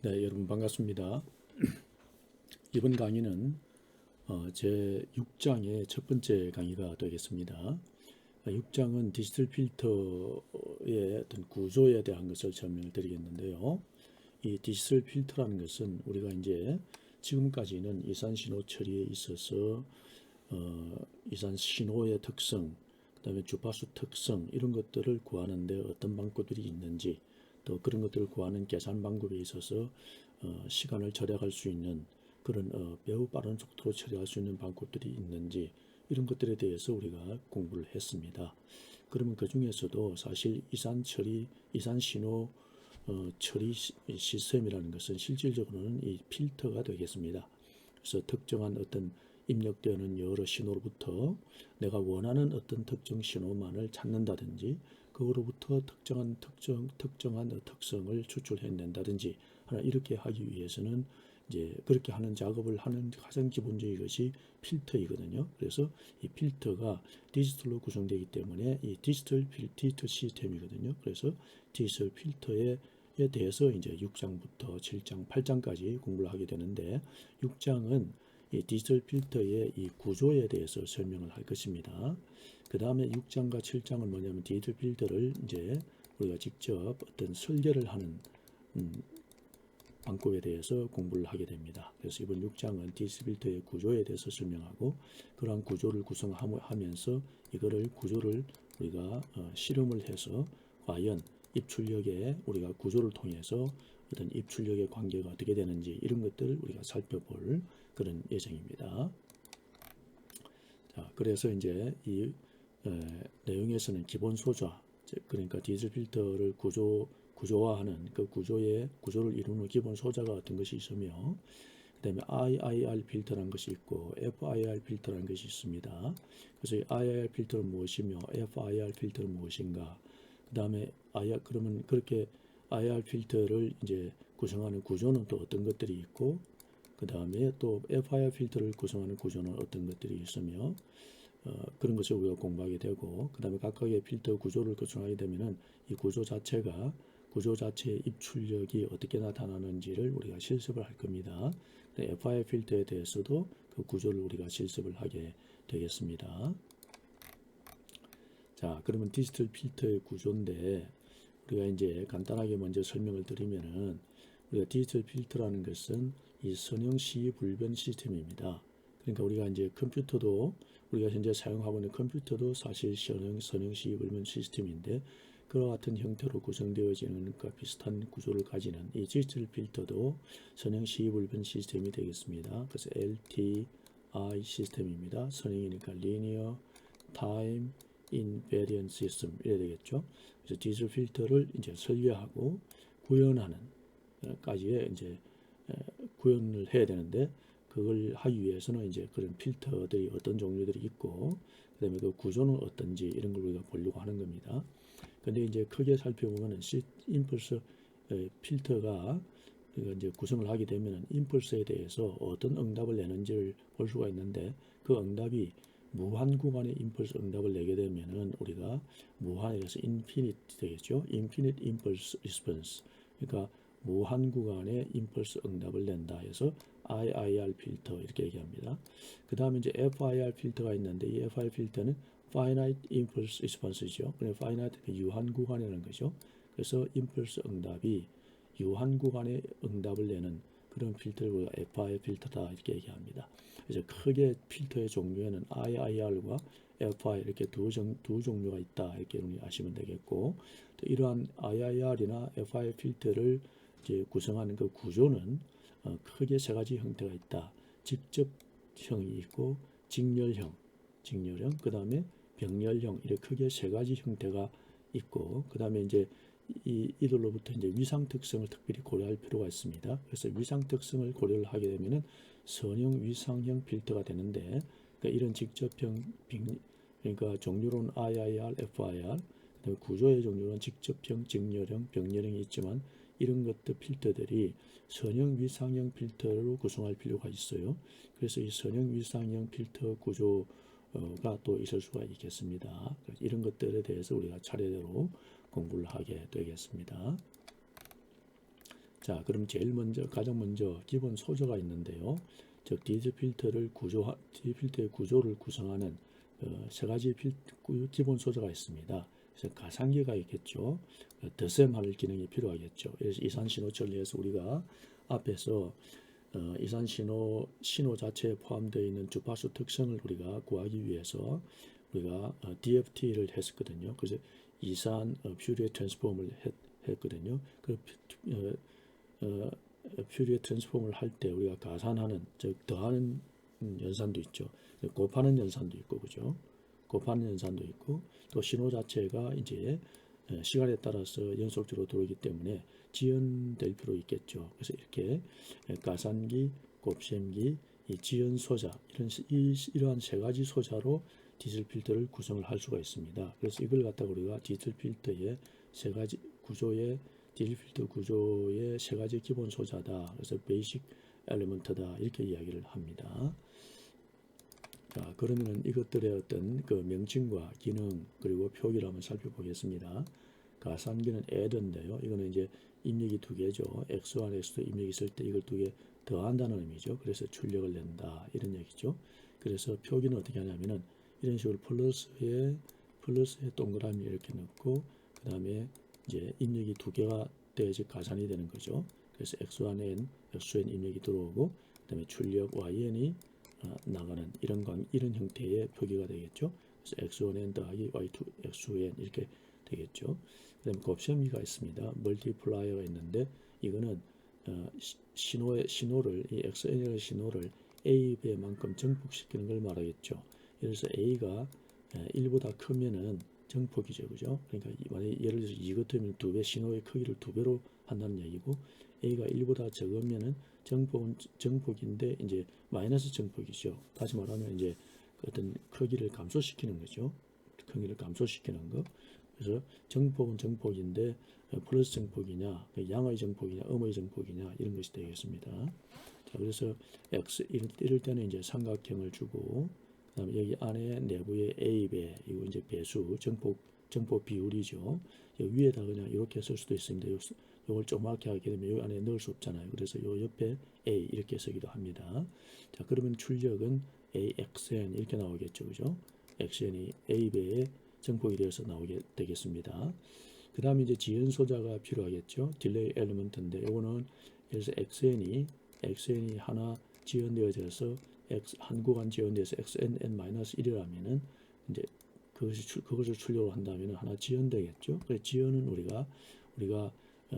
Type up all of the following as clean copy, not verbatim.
네, 여러분 반갑습니다. 이번 강의는 제 6장의 첫 번째 강의가 되겠습니다. 6장은 디지털 필터의 어떤 구조에 대한 것을 설명을 드리겠는데요. 이 디지털 필터라는 것은 우리가 이제 지금까지는 이산 신호 처리에 있어서 이산 신호의 특성, 그다음에 주파수 특성 이런 것들을 구하는데 어떤 방법들이 있는지, 또 그런 것들을 구하는 계산 방법에 있어서 시간을 절약할 수 있는 그런 매우 빠른 속도로 처리할 수 있는 방법들이 있는지 이런 것들에 대해서 우리가 공부를 했습니다. 그러면 그 중에서도 사실 이산 처리, 이산 신호 처리 시스템이라는 것은 실질적으로는 이 필터가 되겠습니다. 그래서 특정한 어떤 입력되는 여러 신호로부터 내가 원하는 어떤 특정 신호만을 찾는다든지 그거로부터 특정한 특성을 추출해낸다든지 하나 이렇게 하기 위해서는 이제 그렇게 하는 작업을 하는 가장 기본적인 것이 필터이거든요. 그래서 이 필터가 디지털로 구성되기 때문에 이 디지털 시스템이거든요. 그래서 디지털 필터에 대해서 이제 6장부터 7장, 8장까지 공부를 하게 되는데 6장은 이 디지털 필터의 이 구조에 대해서 설명을 할 것입니다. 그 다음에 6장과 7장은 뭐냐면 디지털 필터를 이제 우리가 직접 어떤 설계를 하는 방법에 대해서 공부를 하게 됩니다. 그래서 이번 6장은 디지털 필터의 구조에 대해서 설명하고 그러한 구조를 구성하면서 이거를 구조를 우리가 실험을 해서 과연 입출력에 우리가 구조를 통해서 어떤 입출력의 관계가 어떻게 되는지 이런 것들을 우리가 살펴볼 그런 예정입니다. 자, 그래서 이제 이 내용에서는 기본 소자, 그러니까 디지털 필터를 구조화하는 그 구조를 이루는 기본 소자가 어떤 것이 있으며, 그 다음에 IIR 필터라는 것이 있고 FIR 필터라는 것이 있습니다. 그래서 이 IIR 필터는 무엇이며 FIR 필터는 무엇인가? 그 다음에 그러면 그렇게 IR 필터를 이제 구성하는 구조는 또 어떤 것들이 있고, 그 다음에 또 FIR 필터를 구성하는 구조는 어떤 것들이 있으며, 그런 것을 우리가 공부하게 되고, 그 다음에 각각의 필터 구조를 구성하게 되면은 이 구조 자체의 입출력이 어떻게 나타나는지를 우리가 실습을 할 겁니다. FIR 필터에 대해서도 그 구조를 우리가 실습을 하게 되겠습니다. 자, 그러면 디지털 필터의 구조인데 우리가 이제 간단하게 먼저 설명을 드리면은 우리가 디지털 필터라는 것은 이 선형 시의 불변 시스템입니다. 그러니까 우리가 이제 컴퓨터도 우리가 현재 사용하고 있는 컴퓨터도 사실 선형 시의 불변 시스템인데 그와 같은 형태로 구성되어지는 것과 비슷한 구조를 가지는 이 디지털 필터도 선형 시의 불변 시스템이 되겠습니다. 그래서 LTI 시스템입니다. 선형이니까 Linear Time Invariant System 이래야 되겠죠. 그래서 디지털 필터를 이제 설계하고 구현하는 까지의 이제 구현을 해야 되는데 그걸 하기 위해서는 이제 그런 필터들이 어떤 종류들이 있고 그다음에 그 구조는 어떤지 이런 걸 우리가 보려고 하는 겁니다. 근데 이제 크게 살펴보면은 임펄스 필터가 이제 구성을 하게 되면은 임펄스에 대해서 어떤 응답을 내는지를 볼 수가 있는데 그 응답이 무한 구간의 임펄스 응답을 내게 되면은 우리가 무한에서 인피니트 되겠죠. 인피니트 임펄스 리스폰스. 그러니까 무한 구간의 임펄스 응답을 낸다 해서 IIR 필터 이렇게 얘기합니다. 그 다음에 이제 FIR 필터가 있는데 이 FIR 필터는 Finite Impulse Response죠. 그래서 Finite 유한 구간이라는 거죠. 그래서 임펄스 응답이 유한 구간의 응답을 내는 그런 필터를 우리가 FIR 필터다 이렇게 얘기합니다. 그래서 크게 필터의 종류에는 IIR과 FI 이렇게 두 종류가 있다 이렇게 아시면 되겠고 또 이러한 IIR이나 FI 필터를 이제 구성하는 그 구조는 크게 세 가지 형태가 있다. 직접형이 있고 직렬형, 그 다음에 병렬형 이렇게 크게 세 가지 형태가 있고 그 다음에 이제 이들로부터 이제 위상 특성을 특별히 고려할 필요가 있습니다. 그래서 위상 특성을 고려를 하게 되면은 선형 위상형 필터가 되는데 그러니까 이런 직접형 그러니까 종류로는 IIR, FIR 그다음에 구조의 종류는 직접형, 직렬형, 병렬형이 있지만 이런 것들 필터들이 선형 위상형 필터로 구성할 필요가 있어요. 그래서 이 선형 위상형 필터 구조가 또 있을 수가 있겠습니다. 이런 것들에 대해서 우리가 차례대로 공부를 하게 되겠습니다. 자, 그럼 가장 먼저 기본 소저가 있는데요. 즉 디지털 필터의 구조를 구성하는 세 가지 기본 소저가 있습니다. 그래서 가상기가 있겠죠. 덧셈할 기능이 필요하겠죠. 그래서 이산 신호 처리에서 우리가 앞에서 이산 신호 자체에 포함되어 있는 주파수 특성을 우리가 구하기 위해서 우리가 DFT를 했었거든요. 그래서 이산 퓨리에 트랜스폼을 했거든요. 그 퓨리에 트랜스폼을 할 때 우리가 가산하는, 즉 더하는 연산도 있죠. 곱하는 연산도 있고, 그죠? 곱하는 연산도 있고, 또 신호 자체가 이제 시간에 따라서 연속적으로 들어오기 때문에 지연될 필요 있겠죠. 그래서 이렇게 가산기, 곱셈기, 이 지연 소자, 이러한 세 가지 소자로 디지털 필터를 구성을 할 수가 있습니다. 그래서 이걸 갖다가 우리가 디지털 필터의 세 가지 구조의 디지털 필터 구조의 세 가지 기본 소자다. 그래서 베이식 엘리먼트다. 이렇게 이야기를 합니다. 자, 그러면은 이것들의 어떤 그 명칭과 기능 그리고 표기를 한번 살펴보겠습니다. 가산기는 add인데요. 이거는 이제 입력이 두 개죠. x1, x2 입력이 있을 때 이걸 두 개 더한다는 의미죠. 그래서 출력을 낸다 이런 얘기죠. 그래서 표기는 어떻게 하냐면은 이런 식으로 플러스에 동그라미 이렇게 넣고 그 다음에 이제 입력이 두 개가 돼야지 가산이 되는 거죠. 그래서 x1n, x2n 입력이 들어오고 그 다음에 출력yn이 나가는 이런 형태의 표기가 되겠죠. 그래서 x1n 더하기 y2 x2n 이렇게 되겠죠. 그다음에 곱셈기가 있습니다. 멀티플라이어가 있는데 이거는 신호를 이 xn의 신호를 a 배만큼 증폭시키는 걸 말하겠죠. 그래서 a가 1보다 크면은 증폭이죠, 그죠? 그러니까 만약 예를 들어서 2 같으면 2배 신호의 크기를 2배로 한다는 얘기고 a가 1보다 적으면은 정폭인데 이제 마이너스 정폭이죠. 다시 말하면 이제 어떤 크기를 감소시키는 거죠. 크기를 감소시키는 거. 그래서 정폭은 정폭인데 플러스 정폭이냐, 양의 정폭이냐, 음의 정폭이냐 이런 것이 되겠습니다. 자, 그래서 이럴 때는 이제 삼각형을 주고 그다음에 여기 안에 내부에 a배 이거 이제 배수 정폭 비율이죠. 여기 위에다 그냥 이렇게 쓸 수도 있습니다. 이걸 조그맣게 하게 되면 여기 안에 넣을 수 없잖아요. 그래서 요 옆에 A 이렇게 쓰기도 합니다. 자, 그러면 출력은 AXN 이렇게 나오겠죠. 그죠? XN이 A배의 정폭이 되어서 나오게 되겠습니다. 그 다음에 이제 지연 소자가 필요하겠죠. 딜레이 엘리먼트인데 이거는 그래서 XN이 하나 지연되어져서 한 구간 지연돼서 XNN-1이라면은 이제 그것을 출력을 한다면 하나 지연되겠죠. 그래서 지연은 우리가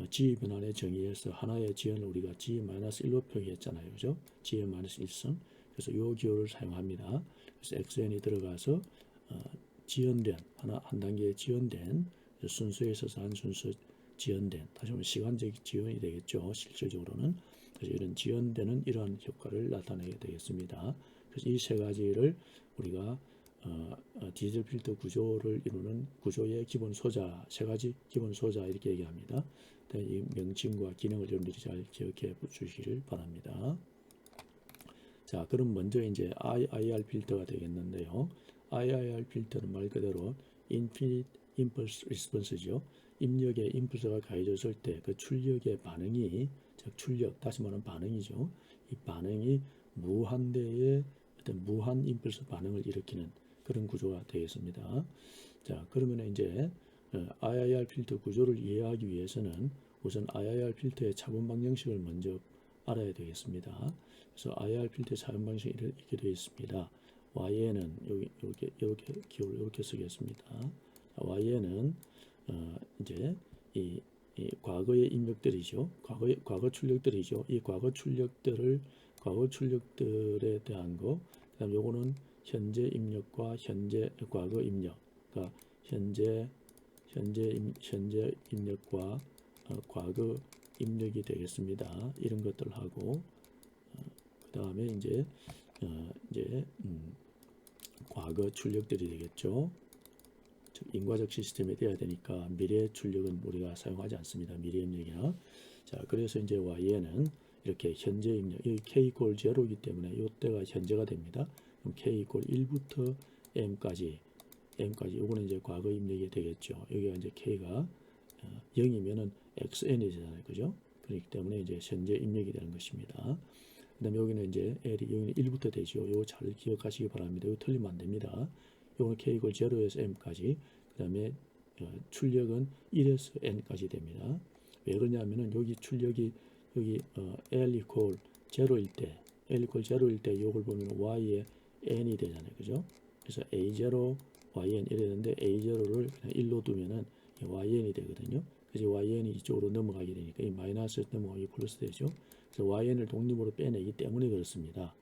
G 변환의 정의에서 하나의 지연을 우리가 G-1로 표기했잖아요. 그죠? G-1선. 그래서 이 기호를 사용합니다. 그래서 XN이 들어가서 지연된 한 단계에 지연된 순서에 있어서 한 순서 지연된 다시 말하면 시간적 지연이 되겠죠. 실질적으로는. 그래서 이런 지연되는 이러한 효과를 나타내게 되겠습니다. 그래서 이 세 가지를 우리가 디지털 필터 구조를 이루는 구조의 기본 소자, 세 가지 기본 소자 이렇게 얘기합니다. 이 명칭과 기능을 여러분들이 잘 기억해 주시기를 바랍니다. 자, 그럼 먼저 이제 IIR 필터가 되겠는데요. IIR 필터는 말 그대로 Infinite Impulse Response죠. 입력에 임펄스가 가해졌을 때 그 출력의 반응이, 즉 출력, 다시 말하면 반응이죠. 이 반응이 무한대의 어떤 무한 임펄스 반응을 일으키는 그런 구조가 되겠습니다. 자, 그러면 이제 IIR 필터 구조를 이해하기 위해서는 우선 IIR 필터의 차분 방정식을 먼저 알아야 되겠습니다. 그래서 IIR 필터의 차분 방식이 이렇게 되어 있습니다. YN은 이렇게 기호를 이렇게 쓰겠습니다. YN은 이제 이 과거의 입력들이죠. 과거 출력들이죠. 이 과거 출력들에 대한 거. 그다음 요거는 현재 입력과 과거 입력. 그러니까 현재 입력과 과거 입력이 되겠습니다. 이런 것들 하고 그다음에 이제 과거 출력들이 되겠죠. 즉 인과적 시스템이 돼야 되니까 미래 출력은 우리가 사용하지 않습니다. 미래 입력이나. 자, 그래서 이제 Y에는 이렇게 현재 입력, 여기 K 이퀄 제로이기 때문에 이때가 현재가 됩니다. 그럼 K 이퀄 1부터 M까지 요거는 이제 과거 입력이 되겠죠. 여기가 이제 K가 0이면은 XN이잖아요. 그죠? 그렇기 때문에 이제 현재 입력이 되는 것입니다. 그다음에 여기는 이제 L이 여기는 1부터 되죠. 이거 잘 기억하시기 바랍니다. 이거 틀리면 안 됩니다. 요거는 K 이퀄 0에서 M까지. 그다음에 출력은 1에서 N까지 됩니다. 왜 그러냐면은 여기 출력이 여기 L 이퀄 0일 때 L 이퀄 0일 때 이걸 보면 Y에 N이 되잖아요. 그죠? 그래서 A0 YN 이래 되는데 A0를 그냥 1로 두면은 YN이 되거든요. 그래서 YN이 이쪽으로 넘어가게 되니까 이 마이너스 넘어가기 플러스 되죠. 그래서 YN을 독립으로 빼내기 때문에 그렇습니다.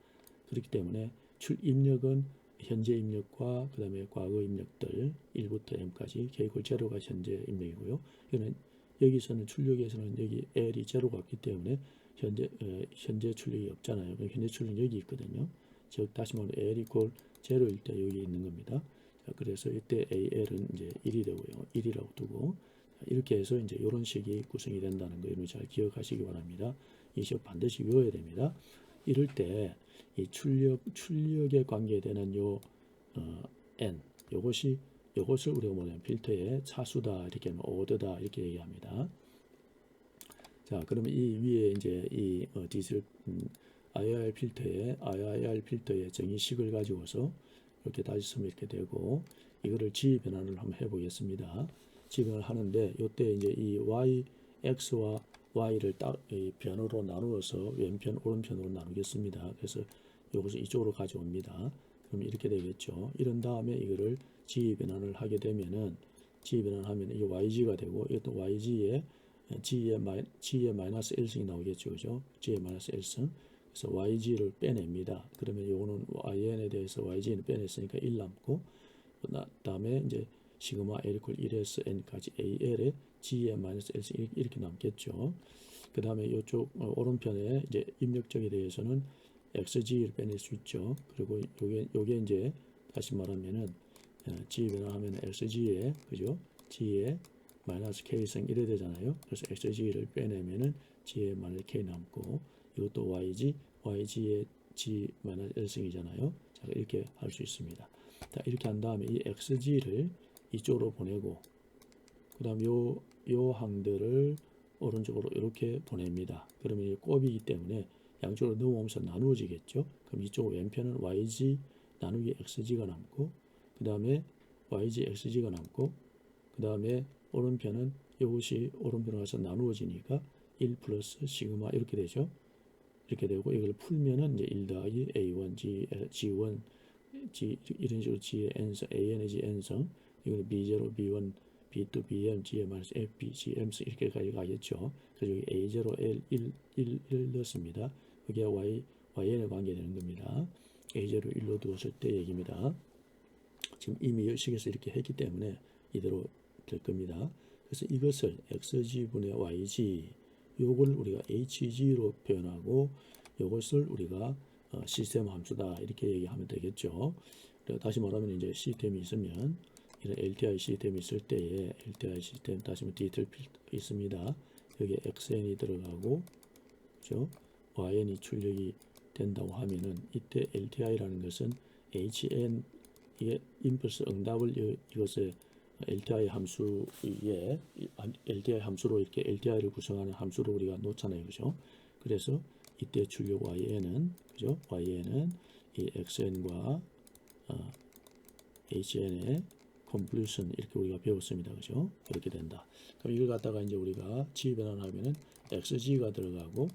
그렇기 때문에 출입력은 현재 입력과 그 다음에 과거 입력들 1부터 M까지 K 이퀄 0가 현재 입력이고요. 이거는 여기서는 출력에서는 여기 L이 0가 없기 때문에 현재 출력이 없잖아요. 그럼 현재 출력이 여기 있거든요. 즉 다시 말하면 L 이퀄 0일 때 여기 있는 겁니다. 자, 그래서 이때 AL은 이제 1이 되고요. 1이라고 두고 이렇게 해서 이제 이런 식이 구성이 된다는 거 여러분 잘 기억하시기 바랍니다. 이 식 반드시 외워야 됩니다. 이럴 때 이 출력에 관계되는 요 n 요것을 우리가 뭐냐면 필터의 차수다 이렇게 하면 오더다 이렇게 얘기합니다. 자, 그러면 이 위에 이제 이 디지털 IIR 필터의 정의식을 가지고서 이렇게 다시 쓰면 이렇게 되고 이거를 지위 변환을 한번 해보겠습니다. 지위 변환을 하는데 이때 이제 이 y x와 y를 딱 이 변으로 나누어서 왼편 오른편으로 나누겠습니다. 그래서 이것을 이쪽으로 가져옵니다. 그럼 이렇게 되겠죠. 이런 다음에 이거를 지위 변환을 하게 되면은 지위 변환하면 이 yg가 되고 이것도 yg에 g의 마이너스 1승이 나오겠죠. 그죠? g의 마이너스 1승. 그래서 yg를 빼냅니다. 그러면 요거는 yn에 대해서 yg는 빼냈으니까 1 남고 그다음에 이제 시그마 L 이퀄 1에서 n까지 AL에 g의 마이너스 1승 이렇게 남겠죠. 그 다음에 이쪽 오른편에 이제 입력적에 대해서는 xg를 빼낼 수 있죠. 그리고 요게 이제 다시 말하면은 g 변화하면 xg에 그죠? g에 마이너스 k승 1이 되잖아요. 그래서 xg를 빼내면은 g에 마이너스 k 남고 이것도 yg의 g 마이너스 1승이잖아요. 자, 이렇게 할 수 있습니다. 자, 이렇게 한 다음에 이 xg를 이쪽으로 보내고 그다음 요 항들을 오른쪽으로 이렇게 보냅니다. 그러면 이 곱이기 때문에 양쪽으로 넘어오면서 나누어지겠죠. 그럼 이쪽 왼편은 yg 나누기 xg가 남고 그 다음에 yg xg가 남고 그 다음에 오른편은 이것이 오른편으로 가서 나누어지니까 1 플러스 시그마 이렇게 되죠. 이렇게 되고 이걸 풀면은 이제 1 더하기 a1 g1 g 이런 식으로 g의 n성 an의 g n성 이거는 b0 b1 b2 bm g의 마이너스 fb gm성 이렇게까지 가겠죠. 그래서 여기 a0 l 1 넣습니다. 그게 yn에 관계되는 겁니다. a0를 1로 두었을 때 얘기입니다. 지금 이미 식에서 이렇게 했기 때문에 이대로 될 겁니다. 그래서 이것을 xg분의 yg 요걸 우리가 hg로 표현하고 이것을 우리가 시스템 함수다 이렇게 얘기하면 되겠죠. 다시 말하면 이제 시스템이 있으면 이런 LTI 시스템이 있을 때에 LTI 시스템 다시 한번 디지털 필터 있습니다. 여기에 xn이 들어가고 그죠? yn이 출력이 된다고 하면은 이때 LTI라는 것은 hn 이게 임펄스 응답을 이것에 LTI 함수에 LTI 함수로 이렇게 LTI를 구성하는 함수로 우리가 놓잖아요. 그죠? 그래서 이때 출력 YN은 그죠? YN은 이 XN과 HN의 컨볼루션 이렇게 우리가 배웠습니다. 그죠? 이렇게 된다. 그럼 이걸 갖다가 이제 우리가 지위 변환하면은 XG가 들어가고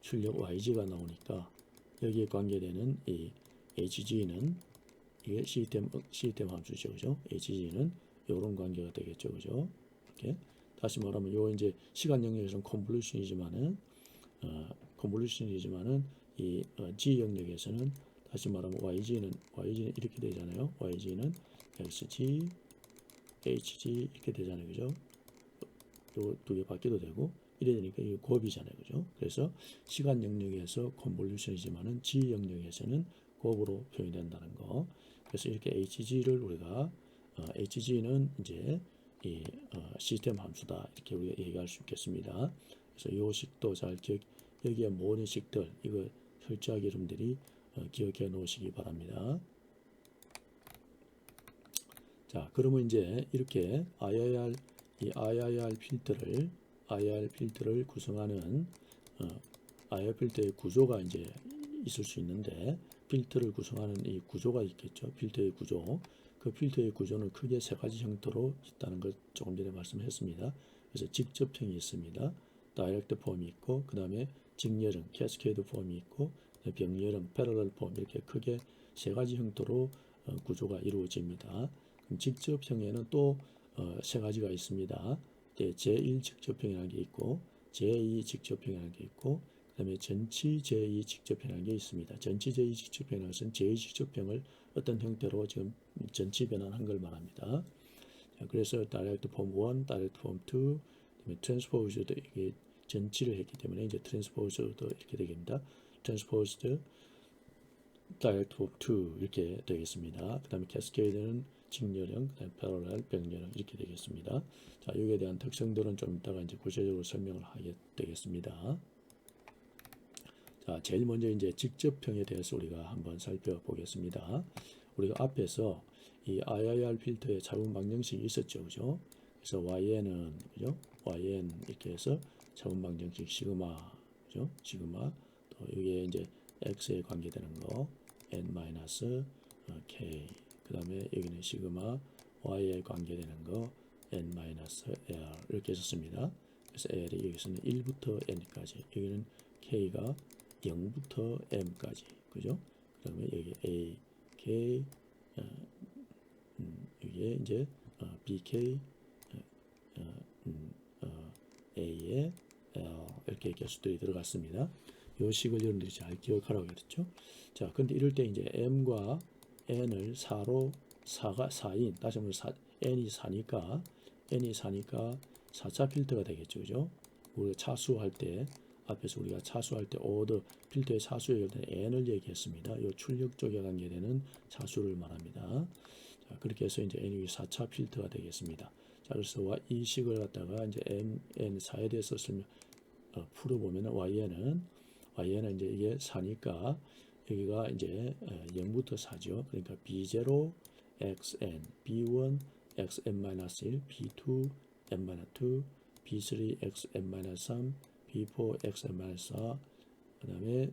출력 YG가 나오니까 여기에 관계되는 이 HG는 이게 시스템 함수죠. 그죠? HG는 이런 관계가 되겠죠. 그죠? 이렇게 다시 말하면 요 이제 시간 영역에서는 컨볼루션이지만은 이 G 영역에서는 다시 말하면 YG는 이렇게 되잖아요. YG는 XG, HG 이렇게 되잖아요. 그죠? 요 두 개 바뀌어도 되고 이래 되니까 이게 곱이잖아요. 그죠? 그래서 시간 영역에서 컨볼루션이지만은 G 영역에서는 곱으로 표현된다는 거. 그래서 이렇게 HG를 우리가 HG는 이제 이 시스템 함수다 이렇게 우리가 얘기할 수 있겠습니다. 그래서 이 식도 잘 여기에 모든 식들 이거 철저하게 여러분들이 기억해 놓으시기 바랍니다. 자, 그러면 이제 이렇게 IIR 필터를 IR 필터를 구성하는 IR 필터의 구조가 이제 있을 수 있는데 필터를 구성하는 이 구조가 있겠죠. 필터의 구조. 그 필터의 구조는 크게 세 가지 형태로 있다는 걸 조금 전에 말씀했습니다. 그래서 직접형이 있습니다. 다이렉트 폼이 있고 그 다음에 직렬형, 캐스케이드 폼이 있고 병렬형, 패러럴 폼 이렇게 크게 세 가지 형태로 구조가 이루어집니다. 그럼 직접형에는 또 세 가지가 있습니다. 제1 직접형이라는 게 있고 제2 직접형이라는 게 있고 그 다음에 전치 제2 직접형이라는 게 있습니다. 전치 제2 직접형이라는 것은 제2 직접형을 어떤 형태로 지금 전치 변환한 걸 말합니다. 자, 그래서 다이렉트 폼 1, 다이렉트 폼 2, 그다음에 트랜스포즈도 이게 전치를 했기 때문에 이제 트랜스포즈도 이렇게 되겠습니다. 트랜스포즈드 다이렉트 폼 2 이렇게 되겠습니다. 그 다음에 캐스케이드는 직렬형, 그다음에 패러럴, 병렬형 이렇게 되겠습니다. 자, 여기에 대한 특성들은 좀 이따가 이제 구체적으로 설명을 하게 되겠습니다. 자, 제일 먼저 이제 직접형에 대해서 우리가 한번 살펴보겠습니다. 우리가 앞에서 이 IIR 필터의 차분 방정식이 있었죠, 그죠? 그래서 YN은 그죠? YN 이렇게 해서 차분 방정식 시그마, 그죠? 시그마 또 여기에 이제 X에 관계되는 거 N-K 그 다음에 여기는 시그마 Y에 관계되는 거 N-L 이렇게 썼습니다. 그래서 L이 여기서는 1부터 N까지 여기는 K가 0부터 M까지 그죠? 그 다음에 여기 A, K 여기에 이제 BK A에 L 이렇게 개수들이 들어갔습니다. 이 식을 여러분들이 잘 기억하라고 그랬죠. 자, 근데 이럴 때 이제 M과 N을 4로 4인 다시 한번 N이 4니까 4차 필터가 되겠죠. 그죠? 우리가 차수할 때 앞에서 우리가 차수할 때 오더 필터의 차수에 N을 얘기했습니다. 이 출력 쪽에 관계되는 차수를 말합니다. 자, 그렇게 해서 이제 N이 4차 필터가 되겠습니다. 자, 그래서 이 식을 갖다가 이제 N4에 대해서 풀어보면 Y는 이제 이게 4니까 여기가 이제 0부터 4죠. 그러니까 B0 XN, B1 XN-1, B2 N-2, B3 XN-3, B4 XN-4, 그 다음에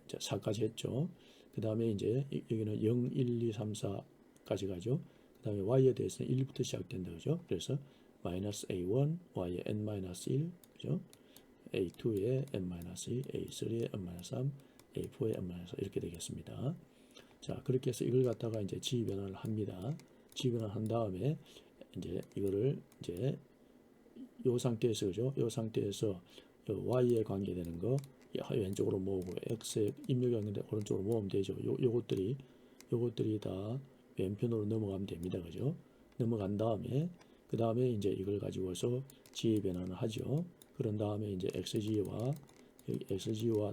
4까지 했죠. 그 다음에 이제 여기는 0, 1, 2, 3, 4까지 가죠. 그 다음에 Y에 대해서는 1부터 시작된다. 그죠? 그래서 마이너스 A1, Y에 N-1, 그죠? A2에 N-2, A3에 N-3, A4에 N-4 이렇게 되겠습니다. 자, 그렇게 해서 이걸 갖다가 이제 지위 변환을 합니다. 지위 변환을 한 다음에 이제 이거를 이제 요 상태에서 그죠? 요 상태에서 Y에 관계되는 거 왼쪽으로 모으고 X에 입력이 있는데 오른쪽으로 모으면 되죠. 요것들이 다 왼편으로 넘어가면 됩니다. 그죠? 넘어간 다음에 그 다음에 이제 이걸 가지고서 지위 변환을 하죠. 그런 다음에 이제 XG와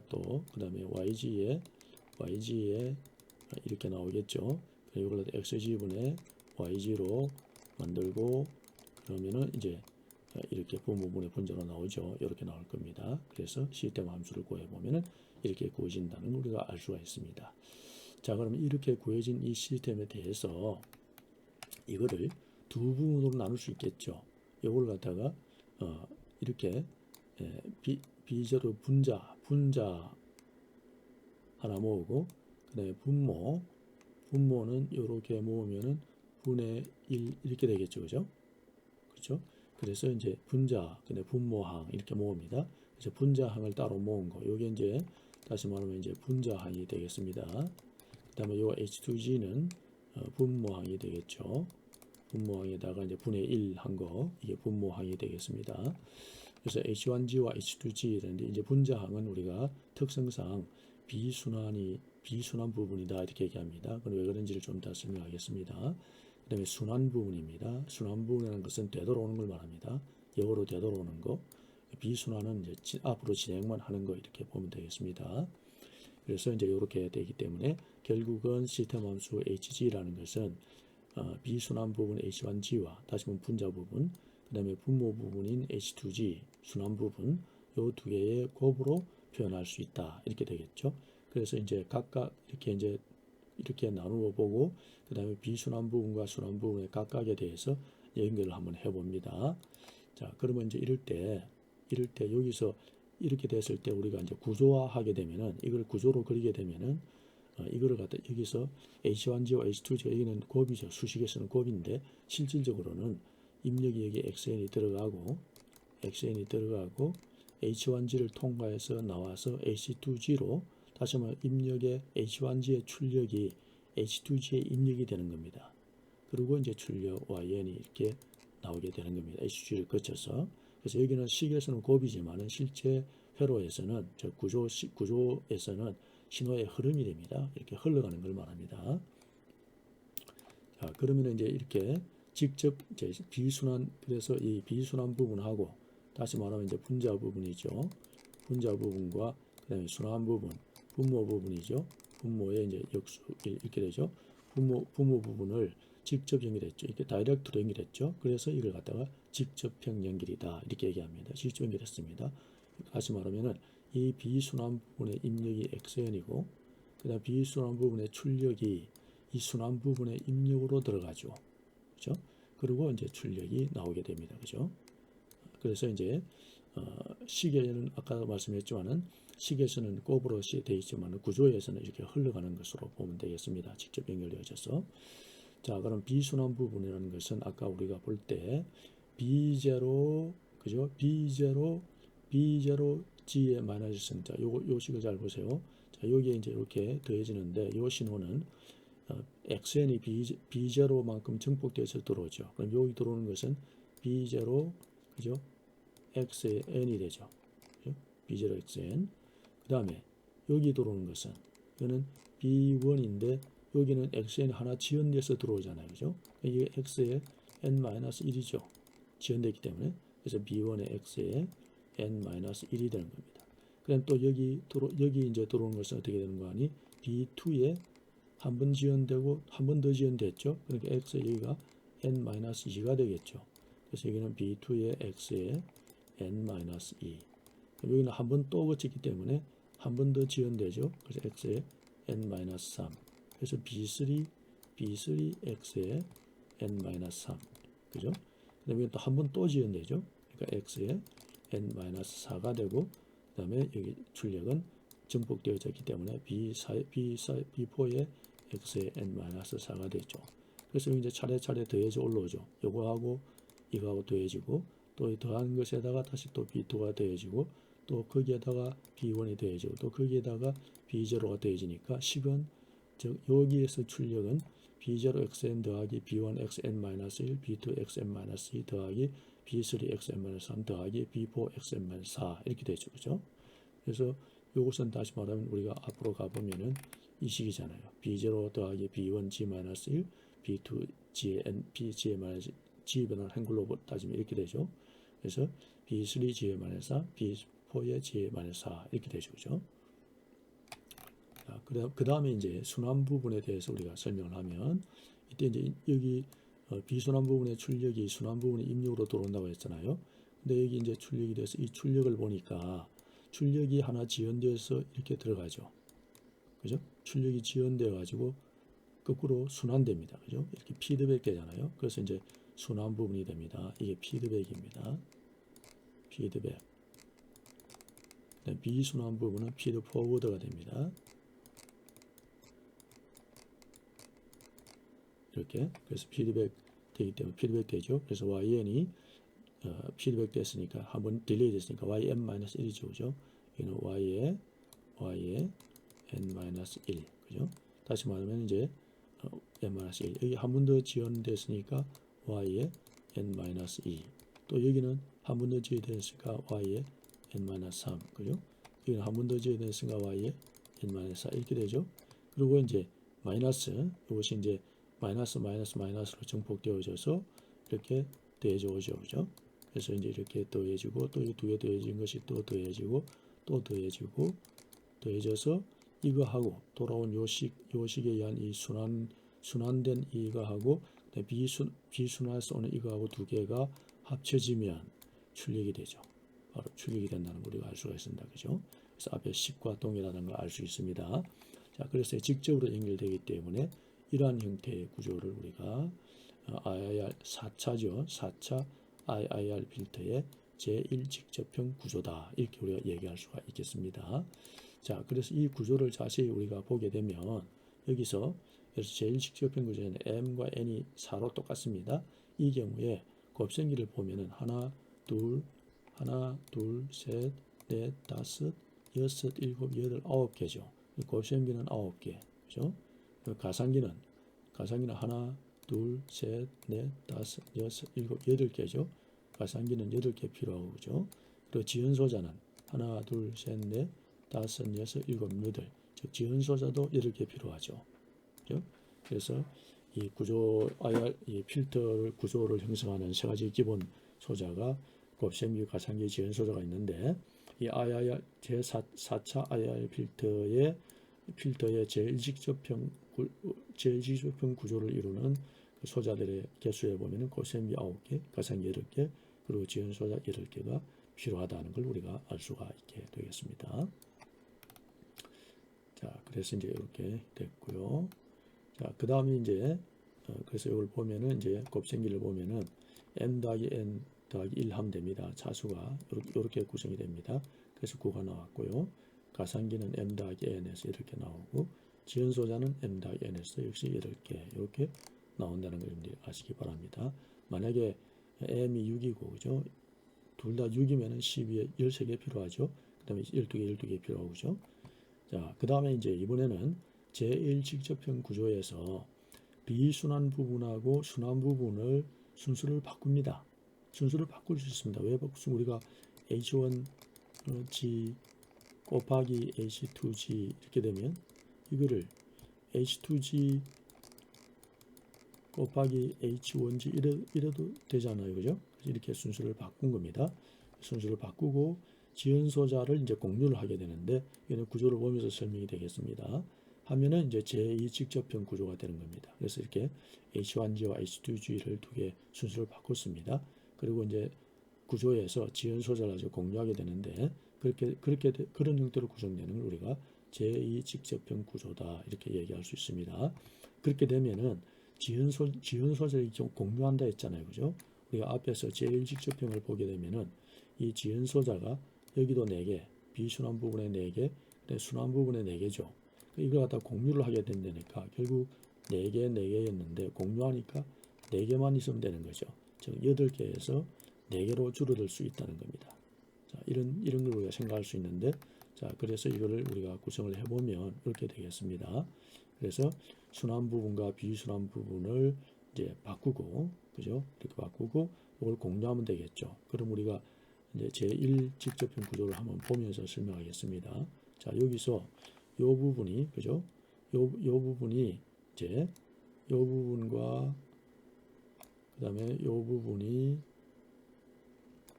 또 그 다음에 YG에 이렇게 나오겠죠. 이걸 XG분의 YG로 만들고 그러면은 이제 이렇게 분모분의 분자로 나오죠. 이렇게 나올 겁니다. 그래서 시스템 함수를 구해보면은 이렇게 구해진다는 걸 우리가 알 수가 있습니다. 자, 그러면 이렇게 구해진 이 시스템에 대해서 이거를 두 부분으로 나눌 수 있겠죠. 이걸 갖다가 이렇게 비제로 분자 하나 모으고 그 다음에 분모는 이렇게 모으면은 분의 1 이렇게 되겠죠. 그죠? 그렇죠? 그래서 이제 분자, 근데 분모항 이렇게 모읍니다. 그래서 분자항을 따로 모은 거. 요게 이제 다시 말하면 이제 분자항이 되겠습니다. 그 다음에 요 H2G는 분모항이 되겠죠. 분모항에다가 이제 분의 1 한 거, 이게 분모항이 되겠습니다. 그래서 H1G와 H2G인데 이제 분자항은 우리가 특성상 비순환 부분이다 이렇게 얘기합니다. 그럼 왜 그런지를 좀 더 설명하겠습니다. 그 다음에 순환 부분입니다. 순환 부분이라는 것은 되돌아오는 걸 말합니다. 역으로 되돌아오는 거. 비순환은 이제 앞으로 진행만 하는 거 이렇게 보면 되겠습니다. 그래서 이제 이렇게 되기 때문에 결국은 시스템 함수 HG라는 것은 비순환 부분 H1G와 다시 한번 분자 부분, 그 다음에 분모 부분인 H2G 순환 부분 이 두 개의 곱으로 표현할 수 있다 이렇게 되겠죠. 그래서 이제 각각 이렇게 나누어 보고 그 다음에 비순환 부분과 순환 부분의 각각에 대해서 연결을 한번 해봅니다. 자, 그러면 이제 이럴 때 이럴 때 여기서 이렇게 됐을 때 우리가 이제 구조화하게 되면은 이걸 구조로 그리게 되면은 이거를 갖다 여기서 H1G와 H2G 여기는 곱이죠. 수식에서는 곱인데 실질적으로는 입력이 여기 XN이 들어가고 H1G를 통과해서 나와서 H2G로 다시 한번 입력의 H1G의 출력이 H2G에 입력이 되는 겁니다. 그리고 이제 출력 YN이 이렇게 나오게 되는 겁니다. H2G를 거쳐서. 그래서 여기는 식에서는 곱이지만 실제 회로에서는 구조에서는 신호의 흐름이 됩니다. 이렇게 흘러가는 걸 말합니다. 자, 그러면 이제 이렇게 직접 이제 비순환, 그래서 이 비순환 부분하고 다시 말하면 이제 분자 부분이죠. 분자 부분과 그다음에 순환 부분, 분모 부분이죠. 분모에 이제 역수 이렇게 되죠. 분모 부분을 직접 연결했죠. 이렇게 다이렉트로 연결했죠. 그래서 이걸 갖다가 직접형 연결이다 이렇게 얘기합니다. 직접 연결했습니다. 다시 말하면은 이 비순환 부분의 입력이 xn이고 그다음 비순환 부분의 출력이 이 순환 부분의 입력으로 들어가죠. 그렇죠? 그리고 이제 출력이 나오게 됩니다. 그죠? 그래서 이제 식에는 아까 말씀했지만은 식에서는 곱으로 되어 있지만 구조에서는 이렇게 흘러가는 것으로 보면 되겠습니다. 직접 연결되어져서. 자, 그럼 비순환 부분이라는 것은 아까 우리가 볼 때 B0 그죠? B0 G의 마이너스 자, 요 식을 잘 보세요. 자, 여기에 이제 이렇게 더해지는데 요 신호는 XN이 B0만큼 증폭돼서 들어오죠. 그럼 여기 들어오는 것은 B0 그죠? XN이 되죠. 그죠? B0 XN. 그 다음에 여기 들어오는 것은 이거는 B1인데 여기는 XN이 하나 지연돼서 들어오잖아요. 그죠? 이게 X의 N-1이죠. 지연됐기 때문에. 그래서 B1의 X의 N-1이 되는 겁니다. 그럼 또 여기 이제 들어오는 것은 어떻게 되는 거 아니? B2에 한 번 지연되고 한 번 더 지연됐죠. 그러니까 X의 여기가 N-2가 되겠죠. 그래서 여기는 B2의 X의 N-2. 여기는 한 번 또 거쳤기 때문에 한 번 더 지연되죠. 그래서 X의 N-3. 그래서 B3 X의 N-3. 그죠? 그 다음에 또 한 번 또 지연되죠. 그러니까 X의 N-4가 되고, 그 다음에 여기 출력은 증폭되어졌기 때문에 B4의 X의 N-4가 되죠. 그래서 이제 차례차례 더해져 올라오죠. 요거하고 이거하고 더해지고, 또 더한 것에다가 다시 또 B2가 더해지고, 또 거기에다가 B1이 더해지고, 또 거기에다가 B0가 더해지니까 식은, 즉 여기에서 출력은 B0XN 더하기 B1XN-1, B2XN-2 더하기 B3XN-3 더하기 B4XN-4 이렇게 되죠. 그죠? 그래서 이것은 다시 말하면 우리가 앞으로 가보면은 이 식이잖아요. B0 더하기 B1G-1, B2GN, G 변화를 한글로 따지면 이렇게 되죠. 그래서 B3G-4, B4의 G-4 이렇게 되죠. 그죠? 그 다음에 이제 순환 부분에 대해서 우리가 설명을 하면 이때 이제 여기 비순환 부분의 출력이 순환 부분의 입력으로 들어온다고 했잖아요. 근데 여기 이제 출력이 돼서 이 출력을 보니까 출력이 하나 지연되어서 이렇게 들어가죠. 그죠? 출력이 지연되어 가지고 거꾸로 순환됩니다. 그죠? 이렇게 피드백 되잖아요. 그래서 이제 순환 부분이 됩니다. 이게 피드백입니다. 피드백. 비순환 부분은 피드 포워드가 됩니다. 이렇게. 그래서 피드백 되기 때문에 피드백 되죠. 그래서 YN이 피드백 됐으니까 한번 딜레이 됐으니까 YN-1이죠. 그죠? 이는 Y의 N-1. 그죠? 다시 말하면 이제 N-1. 여기 한 번 더 지연됐으니까 Y의 N-2. 또 여기는 한 번 더 지연됐으니까 Y의 N-3. 그죠? 여기는 한 번 더 지연됐으니까 Y의 N-4 이렇게 되죠. 그리고 이제 마이너스 이것이 이제 마이너스로 증폭되어져서 이렇게 더해져 오죠. 그죠? 그래서 이제 이렇게 더해지고 또 이 두 개 더해진 것이 또 더해지고 또 더해지고 더해져서 이거하고 돌아온 요식에 의한 이 순환된 이거하고 비순환해서 오는 이거하고 두 개가 합쳐지면 출력이 되죠. 바로 출력이 된다는 걸 우리가 알 수가 있습니다. 그죠? 그래서 앞에 식과 동일하다는 걸 알 수 있습니다. 자, 그래서 직접으로 연결되기 때문에 이러한 형태의 구조를 우리가 IIR 4차죠. 4차 IIR 필터의 제1직접형 구조다. 이렇게 우리가 얘기할 수가 있겠습니다. 자, 그래서 이 구조를 자세히 우리가 보게 되면 여기서 제1직접형 구조에는 m과 n이 4로 똑같습니다. 이 경우에 곱셈기를 보면은 하나, 둘, 셋, 넷, 다섯, 여섯, 일곱, 여덟, 9개죠. 곱셈기는 9개. 그죠? 가상기는 하나, 둘, 셋, 넷, 다섯, 여섯, 일곱, 8개죠. 가상기는 8개 필요하고, 그죠? 그리고 지연소자는 하나, 둘, 셋, 넷, 다섯, 여섯, 일곱, 여덟. 즉 지연소자도 8개 필요하죠. 그죠? 그래서 이 구조 이 필터 구조를 형성하는 세 가지 기본 소자가 곱셈기, 가상기, 지연소자가 있는데, 이 IIR 제4차 IIR 필터의 제1직접형 구조를 이루는 그 소자들의 개수에 보면은 곱셈기 9개, 가상기 8개, 그리고 지연소자 8개가 필요하다는 걸 우리가 알 수가 있게 되겠습니다. 자, 그래서 이제 이렇게 됐고요. 자, 그 다음에 이제 그래서 이걸 보면은 이제 곱셈기를 보면은 m 더하기 n 더하기 1 하면 됩니다. 차수가 이렇게 구성이 됩니다. 그래서 9가 나왔고요. 가상기는 m 더하기 n에서 이렇게 나오고, 지연소자는 m 더하기 n에서 역시 8개 이렇게 나온다는 걸 아시기 바랍니다. 만약에 m이 6이고, 그죠? 둘 다 6이면은 12에 13개 필요하죠. 그 다음에 12개 필요하고, 그죠? 자, 그 다음에 이제 이번에는 제1직접형 구조에서 비순환 부분하고 순환 부분을 순수를 바꿉니다. 순수를 바꿀 수 있습니다. 왜 바꾸면 우리가 H1G 곱하기 H2G 이렇게 되면 이거를 H2G 곱하기 H1G 이래도 되잖아요. 그죠? 그래서 이렇게 순수를 바꾼 겁니다. 순수를 바꾸고 지연소자를 이제 공유를 하게 되는데, 이는 구조를 보면서 설명이 되겠습니다. 하면은 이제 제2직접형 구조가 되는 겁니다. 그래서 이렇게 H1G와 H2G를 두 개 순수를 바꿨습니다. 그리고 이제 구조에서 지연소자를 아주 공유하게 되는데, 그런 형태로 구성되는 걸 우리가 제2직접형 구조다 이렇게 얘기할 수 있습니다. 그렇게 되면은 지연소자를 공유한다 했잖아요. 그죠? 우리가 앞에서 제1직접형을 보게 되면은 이 지연소자가 여기도 4개, 비순환 부분에 4개, 순환 부분에 4개죠. 이걸 갖다 공유를 하게 된다니까 결국 4개, 4개였는데 공유하니까 4개만 있으면 되는 거죠. 즉 8개에서 4개로 줄어들 수 있다는 겁니다. 자, 이런 걸 우리가 생각할 수 있는데, 자, 그래서 이거를 우리가 구성을 해보면 이렇게 되겠습니다. 그래서 순환 부분과 비순환 부분을 이제 바꾸고, 그죠? 이렇게 바꾸고 이걸 공유하면 되겠죠. 그럼 우리가 이제 제1직접형 구조를 한번 보면서 설명하겠습니다. 자, 여기서 요 부분이, 그죠? 요 부분이 이제 요 부분과 그 다음에 요 부분이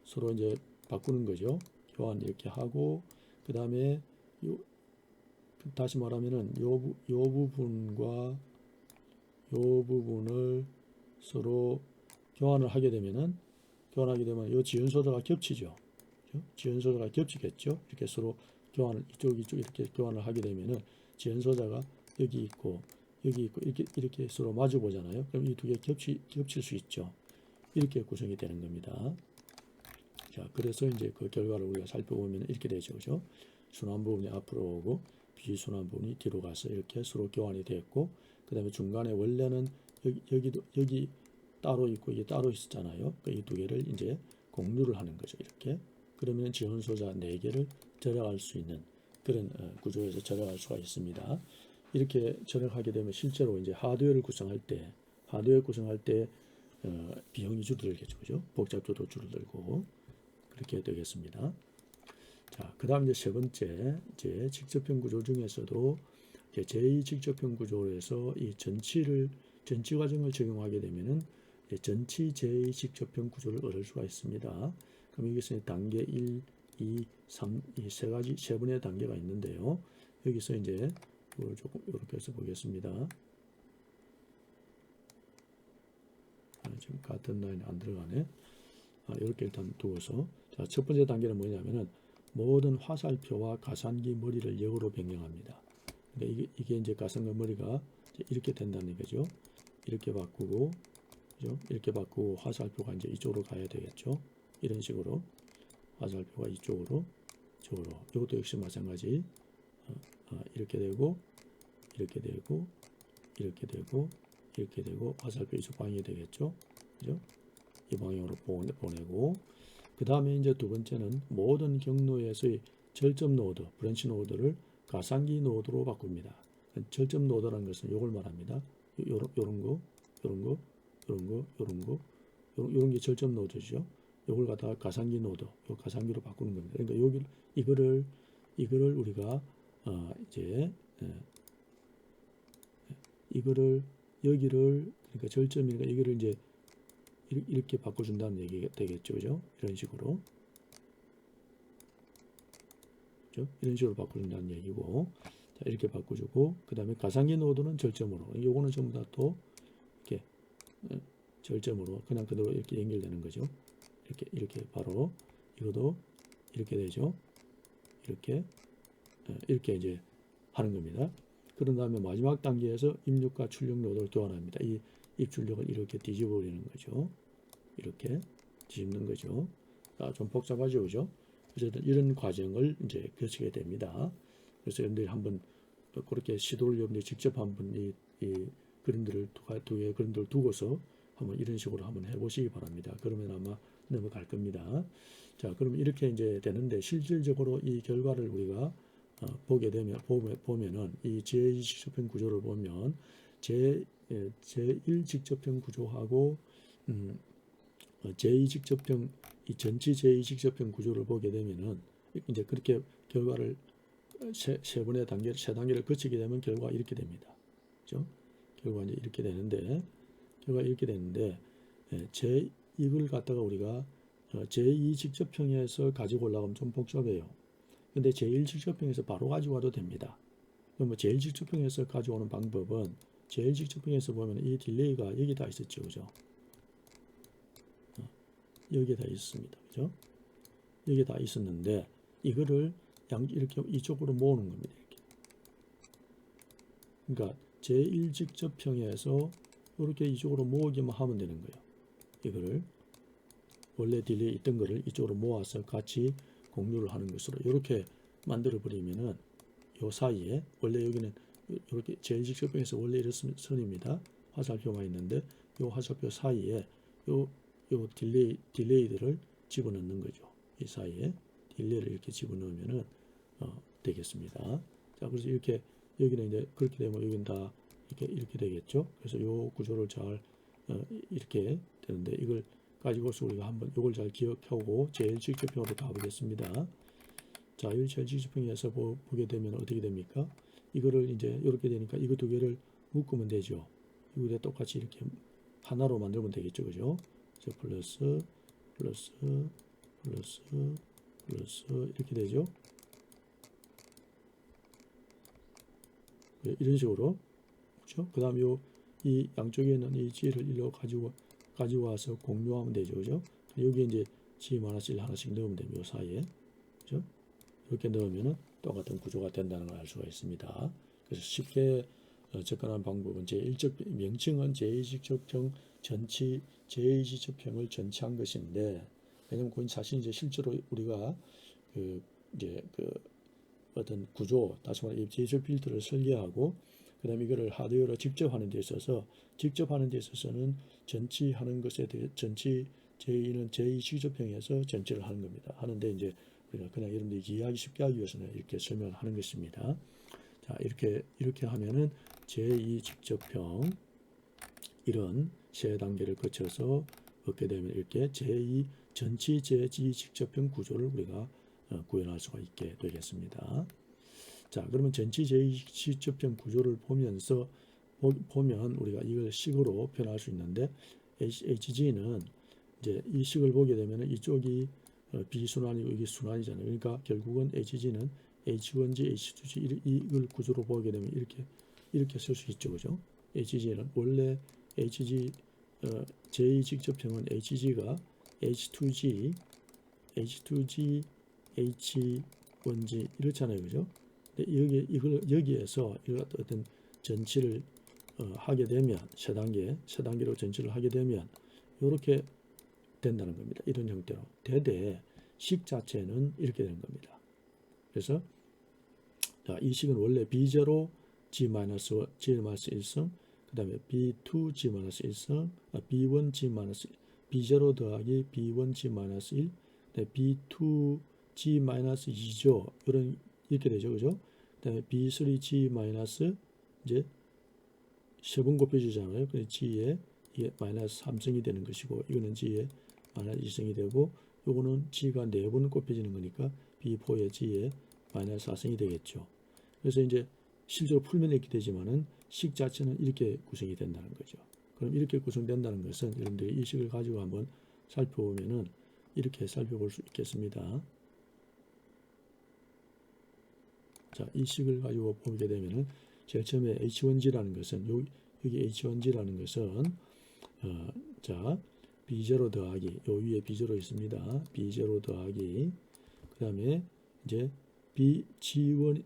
서로 이제 바꾸는 거죠. 교환 이렇게 하고, 그 다음에 다시 말하면은 요 부분과 요 부분을 서로 교환을 하게 되면은, 요 지연소자가 겹치죠. 그렇죠? 지연소자가 겹치겠죠. 이렇게 서로 교환을 이쪽 이렇게 교환을 하게 되면은 지연소자가 여기 있고 이렇게 서로 마주 보잖아요. 그럼 이 두 개 겹칠 수 있죠. 이렇게 구성이 되는 겁니다. 자, 그래서 이제 그 결과를 우리가 살펴보면 이렇게 되죠. 그죠? 순환 부분이 앞으로 오고 비순환 부분이 뒤로 가서 이렇게 서로 교환이 됐고, 그 다음에 중간에 원래는 여기 따로 있고 이게 따로 있었잖아요. 이 두 개를 이제 공유를 하는 거죠. 이렇게. 그러면 지연소자 4개를 절약할 수 있는 그런 구조에서 절약할 수가 있습니다. 이렇게 절약하게 되면 실제로 이제 하드웨어를 구성할 때 비용이 줄어들겠죠. 그죠? 복잡도도 줄어들고 그렇게 되겠습니다. 자, 그 다음 이제 세 번째, 이제 직접형 구조 중에서도 이제 제2직접형 구조에서 이 전치 과정을 적용하게 되면은 전치 제2직접형 구조를 얻을 수가 있습니다. 그럼 여기서 단계 1, 2, 3, 이 세 분의 단계가 있는데요. 여기서 이제 이걸 조금 이렇게 해서 보겠습니다. 지금 같은 라인이 안 들어가네. 이렇게 일단 두어서, 자, 첫 번째 단계는 뭐냐면은 모든 화살표와 가상기 머리를 역으로 변경합니다. 그러니까 이게 이제 가상기 머리가 이렇게 된다는 거죠. 이렇게 바꾸고, 그죠? 이렇게 바꾸고 화살표가 이제 이쪽으로 가야 되겠죠. 이런 식으로. 화살표가 이쪽으로 이것도 역시 마찬가지. 이렇게 되고 이렇게 되고 이렇게 되고 이렇게 되고 화살표 이쪽 방향이 되겠죠. 그죠? 이 방향으로 보내고 그 다음에 이제 두 번째는 모든 경로에서의 절점 노드, 브랜치 노드를 가상기 노드로 바꿉니다. 절점 노드라는 것은 이걸 말합니다. 요런 거, 요런 거, 요런 거, 요런 거, 요런 게 절점 노드죠. 요걸 갖다가 가상기 노드, 요 가상기로 바꾸는 겁니다. 그러니까 이거를 우리가 이제 이거를 여기를 그러니까 절점이니까 이거를 이제 이렇게 바꿔준다는 얘기가 되겠죠, 그죠? 이런 식으로, 그죠? 이런 식으로 바꿔준다는 얘기고, 자 이렇게 바꿔주고, 그 다음에 가상기 노드는 절점으로, 요거는 전부 다 또 이렇게 절점으로 그냥 그대로 이렇게 연결되는 거죠. 이렇게 바로 이것도 이렇게 되죠. 이렇게 이제 하는 겁니다. 그런 다음에 마지막 단계에서 입력과 출력 노드를 교환합니다. 이 입출력을 이렇게 뒤집어 버리는 거죠. 이렇게 뒤집는 거죠. 좀 복잡하죠, 그죠? 어쨌든 이런 과정을 이제 거치게 됩니다. 그래서 여러분들이 한번 그렇게 시도를 여러분들이 직접 한번 이 그림들을 두 개의 그림들을 두고서 한번 이런 식으로 한번 해보시기 바랍니다. 그러면 아마 넘어갈 겁니다. 자, 그럼 이렇게 이제 되는데 실질적으로 이 결과를 우리가 보게 되면 보면은 이 제2 직접형 구조를 보면 제1 직접형 구조하고 제2 직접형 이 전치 제2 직접형 구조를 보게 되면은 이제 그렇게 결과를 세 번의 단계, 세 단계를 거치게 되면 결과가 이렇게 됩니다. 그죠? 결과 이제 이렇게 되는데 이걸 갖다가 우리가 제2 직접형에서 가지고 올라가면 좀 복잡해요. 근데 제1 직접형에서 바로 가지고 와도 됩니다. 그럼 제1 직접형에서 가져오는 방법은 제1 직접형에서 보면 이 딜레이가 여기 다 있었죠, 그죠? 여기에 다 있습니다, 그죠? 여기 다 있었는데 이거를 이렇게 이쪽으로 모으는 겁니다. 이렇게. 그러니까 제1 직접형에서 이렇게 이쪽으로 모으기만 하면 되는 거예요. 이거를 원래 딜레이 있던 거를 이쪽으로 모아서 같이 공유를 하는 것으로 이렇게 만들어 버리면은 요 사이에 원래 여기는 이렇게 제1 직접형에서 원래 이런 선입니다. 화살표가 있는데 요 화살표 사이에 요 딜레이들을 집어넣는 거죠. 이 사이에 딜레이를 이렇게 집어넣으면은 되겠습니다. 자, 그래서 이렇게 여기는 이제 그렇게 되면 여기는 다 이렇게 되겠죠. 그래서 요 구조를 잘 이렇게 되는데 이걸 가지고서 우리가 한번 이걸 잘 기억하고 제1 직접형으로 가보겠습니다. 자, 제1 직접형에서 보게 되면 어떻게 됩니까? 이거를 이제 이렇게 되니까 이거 두 개를 묶으면 되죠. 이거 똑같이 이렇게 하나로 만들면 되겠죠, 그죠? 그래서 플러스 이렇게 되죠. 이런 식으로, 그렇죠? 그 다음 이 양쪽에 있는 이 G를 일로 가지고 와서 공유하면 되죠, 그죠? 여기 이제 G 하나씩 넣으면 됩니다. 요 사이에, 그죠? 이렇게 넣으면은 똑같은 구조가 된다는 걸 알 수가 있습니다. 그래서 쉽게 접근하는 방법은 명칭은 제2직접형 전치 제2직접형을 전치한 것인데, 왜냐면 그건 사실 이제 실제로 우리가 어떤 구조, 다시 말해 디지털 필터를 설계하고 그다음에 이거를 하드웨어로 직접 하는 데 있어서는 전치하는 것에 대해 제2는 제2직접형에서 전치를 하는 겁니다. 하는데 이제 우리가 그냥 여러분들이 이해하기 쉽게 하기 위해서는 이렇게 설명을 하는 것입니다. 자, 이렇게 하면은 제2직접형 이런 세 단계를 거쳐서 얻게 되면 이렇게 전치 제2직접형 구조를 우리가 구현할 수가 있게 되겠습니다. 자, 그러면 전치 제2직접형 구조를 보면 우리가 이걸 식으로 표현할 수 있는데 HG는 이제 이 식을 보게 되면 이쪽이 비순환이고 이게 순환이잖아요. 그러니까 결국은 HG는 H1G, H2G 이걸 구조로 보게 되면 이렇게 쓸 수 있죠, 그죠? HG는 원래 HG 제2직접형은 HG가 H2G, H1G 이렇잖아요, 그죠? 근데 여기에서 어떤 전치를 하게 되면 세 단계로 전치를 하게 되면 이렇게 된다는 겁니다. 이런 형태로. 대대 식 자체는 이렇게 되는 겁니다. 그래서 자, 이 식은 원래 B0 G-1, G-1승, 그 다음에 B2 G-1승, B1 G-1, B0 더하기 B1 G-1, B2 G-2죠. 이런 이렇게 되죠, 그죠? 그 다음에 B3 G- 이제 세 번 곱해주잖아요. 그래서 G에 이게 마이너스 3승이 되는 것이고, 이거는 G에 마이너스 2승이 되고, 요거는 G가 4번 곱해지는 거니까 B4에 G에 마이너스 4승이 되겠죠. 그래서 이제 실제로 풀면 이렇게 되지만은 식 자체는 이렇게 구성이 된다는 거죠. 그럼 이렇게 구성된다는 것은 여러분들이 이 식을 가지고 한번 살펴보면은 이렇게 살펴볼 수 있겠습니다. 자, 이 식을 가지고 보게 되면은 제가 처음에 H1G라는 것은 여기 H1G라는 것은 자, B0 더하기 요 위에 B0 있습니다. B0 더하기 그 다음에 이제 G1이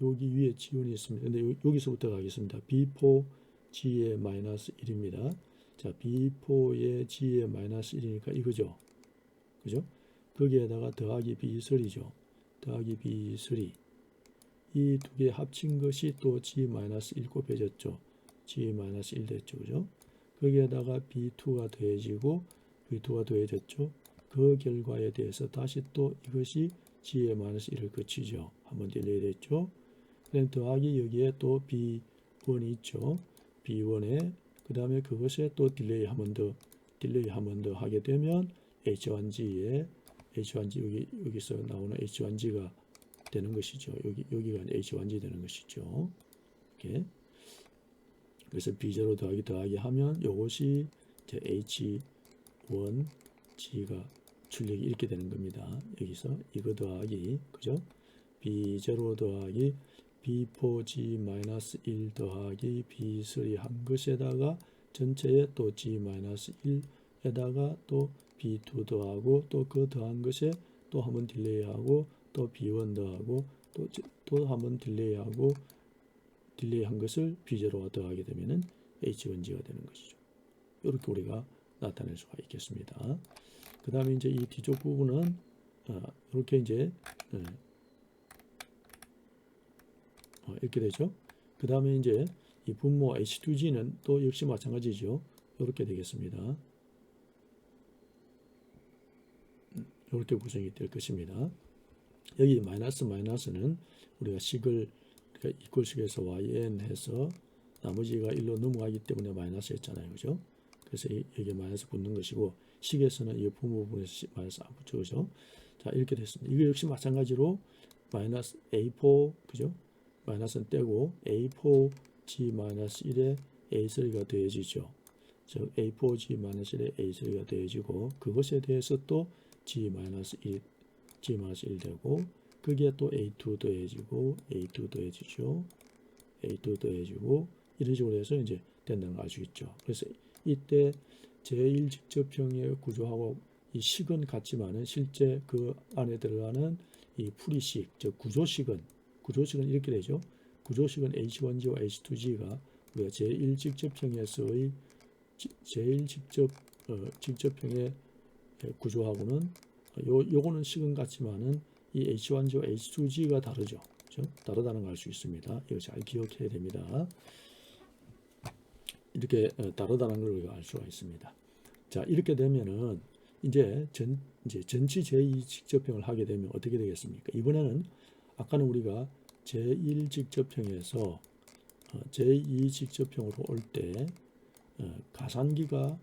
여기 위에 G1이 있습니다. 근데 여기서부터 가겠습니다. B4 G의 마이너스 1입니다. 자, B4의 G의 마이너스 1이니까 이거죠. 그죠? 거기에다가 더하기 B3죠. 더하기 B3. 이 두 개 합친 것이 또 G-1 곱해졌죠. G-1 됐죠. 그죠? 거기에다가 B2가 더해지고 B2가 더해졌죠. 그 결과에 대해서 다시 또 이것이 G의 -1을 거치죠. 한번 딜레이 됐죠. 그다음 더하기 여기에 또 B1이 있죠. B1에 그 다음에 그것에 또 딜레이 한 번 더 하게 되면 H1G에 H1G 여기서 나오는 H1G가 되는 것이죠. 여기가 H1G 되는 것이죠. 이렇게. 그래서 B0 더하기 하면 이것이 이제 H1G가 출력이 이렇게 되는 겁니다. 여기서 이거 더하기 그죠? B0 더하기 B4G-1 더하기 B3 한 것에다가 전체에 또 G-1에다가 또 B2 더하고 또 그 더한 것에 또 한번 딜레이하고 또 B1 더하고 또 한번 딜레이하고 딜레이한 것을 B0와 더하게 되면은 H1G가 되는 것이죠. 이렇게 우리가 나타낼 수가 있겠습니다. 그 다음에 이제 이 뒤쪽 부분은 이렇게 이제 이렇게 되죠. 그 다음에 이제 이 분모 H2G는 또 역시 마찬가지죠. 이렇게 되겠습니다. 이렇게 구성이 될 것입니다. 여기 마이너스는 우리가 식을 그러니까 이꼴식에서 yn 해서 나머지가 1로 넘어가기 때문에 마이너스 했잖아요. 그죠? 그래서 여기에 마이너스 붙는 것이고 식에서는 이 분모 부분에서 마이너스 안 붙죠. 그죠? 자, 이렇게 됐습니다. 이거 역시 마찬가지로 마이너스 A4 그죠? 마이너스는 떼고 A4G-1에 A3가 더해지죠. 즉 A4G-1에 A3가 더해지고 그것에 대해서 또 G-1 되고 거기에 또 A2 더해지고 A2 더해지죠. A2 더해지고 이런 식으로 해서 이제 된다는 걸 알 수 있죠. 그래서 이때 제1직접형의 구조하고 이 식은 같지만은 실제 그 안에 들어가는 이 풀이식, 즉 구조식은 이렇게 되죠. 구조식은 H1G와 H2G가 우리가 제1직접형에서의 직접형의 구조하고는 요거는 식은 같지만은 이 H1G와 H2G가 다르죠. 그렇죠? 다르다는 걸 알 수 있습니다. 이거 잘 기억해야 됩니다. 이렇게 다르다는 걸 우리가 알 수가 있습니다. 자, 이렇게 되면은 이제 전치 제2 직접형을 하게 되면 어떻게 되겠습니까? 이번에는 아까는 우리가 제1직접형에서 제2 직접형으로 올 때 가상기가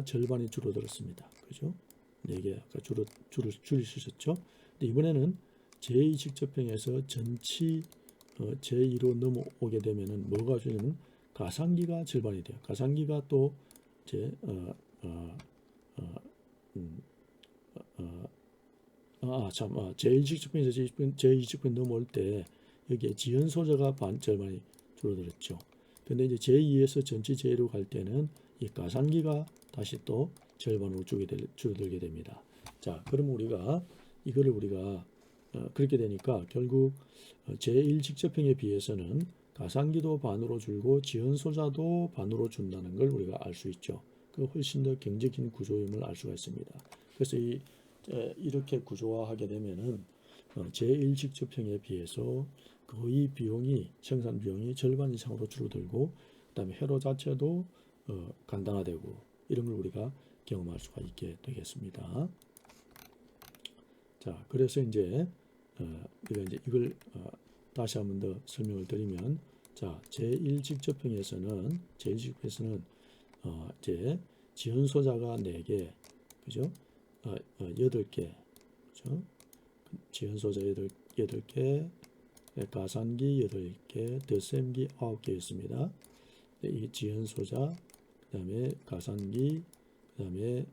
절반이 줄어들었습니다. 그죠? 4개 아까 줄일 수 있었죠. 근데 이번에는 제2 직접형에서 전치 제2로 넘어오게 되면은 뭐가 주냐면 가상기가 절반이 돼요. 가상기가 또 이제 제1 직접형에서 제2 직접형 넘어올 때 여기에 지연 소재가 절반이 줄어들었죠. 근데 이제 제2에서 전치 제1로 갈 때는 이 가상기가 다시 또 절반으로 줄어들게 됩니다. 자, 그럼 이거를 우리가 그렇게 되니까 결국 제1 직접형에 비해서는 가상기도 반으로 줄고 지연 소자도 반으로 준다는 걸 우리가 알 수 있죠. 그 훨씬 더 경제적인 구조임을 알 수가 있습니다. 그래서 이렇게 구조화하게 되면은 제1 직접형에 비해서 거의 생산 비용이 절반 이상으로 줄어들고, 그다음에 회로 자체도 간단화되고, 이런 걸 우리가 경험할 수가 있게 되겠습니다. 자, 그래서 이제 우리가 이제 이걸 다시 한번 더 설명을 드리면, 자, 제1 직접형에서는 이제 지연소자가 4개, 그죠? 8개, 그죠? 지연소자 8개, 가산기 8개, 덧셈기 9개 있습니다. 이 지연소자, 그 다음에 가산기, 그 다음에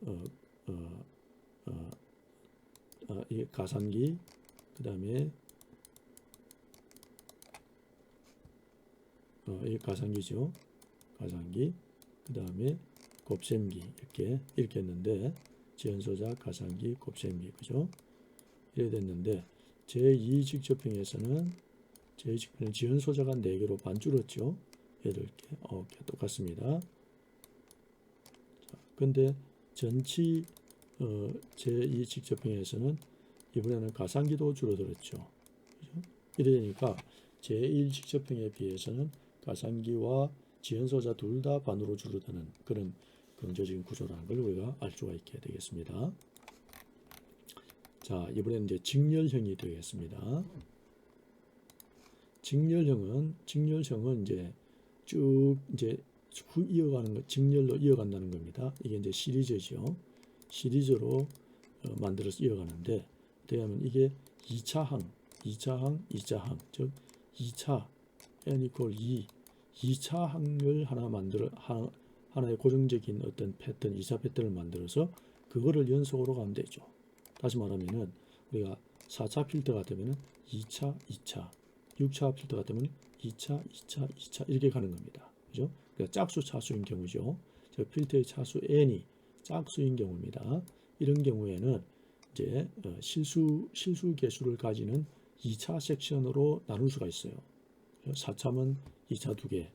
이 가산기, 그 다음에 이 가산기죠. 가산기, 그 다음에 곱셈기, 이렇게 했는데, 지연소자, 가산기, 곱셈기, 그죠? 이렇게 됐는데, 제2 직접형에서는 지연소자가 4개로 반 줄었죠. 8개, 9개 똑같습니다. 자, 근데 전치 제2 직접형에서는 이번에는 가산기도 줄어들었죠. 그죠? 이러니까 제1 직접형에 비해서는 가산기와 지연소자 둘 다 반으로 줄어드는 그런 경제적인 구조라는 걸 우리가 알 수가 있게 되겠습니다. 자, 이번에는 이제 직렬형이 되겠습니다. 직렬형은 이제 쭉 이제 이어가는 거, 직렬로 이어간다는 겁니다. 이게 이제 시리즈죠. 시리즈로 만들어서 이어가는데, 어떻게 하면 이게 2차항, 즉 2차 n equal 2차항을 하나의 고정적인 어떤 패턴, 2차 패턴을 만들어서 그거를 연속으로 가면 되죠. 다시 말하면은 우리가 4차 필터 같으면은 2차, 6차 필터 같으면 2차 이렇게 가는 겁니다. 그죠? 그러니까 짝수 차수인 경우죠. 필터의 차수 n이 짝수인 경우입니다. 이런 경우에는 이제 실수 개수를 가지는 2차 섹션으로 나눌 수가 있어요. 4차면 2차 2개,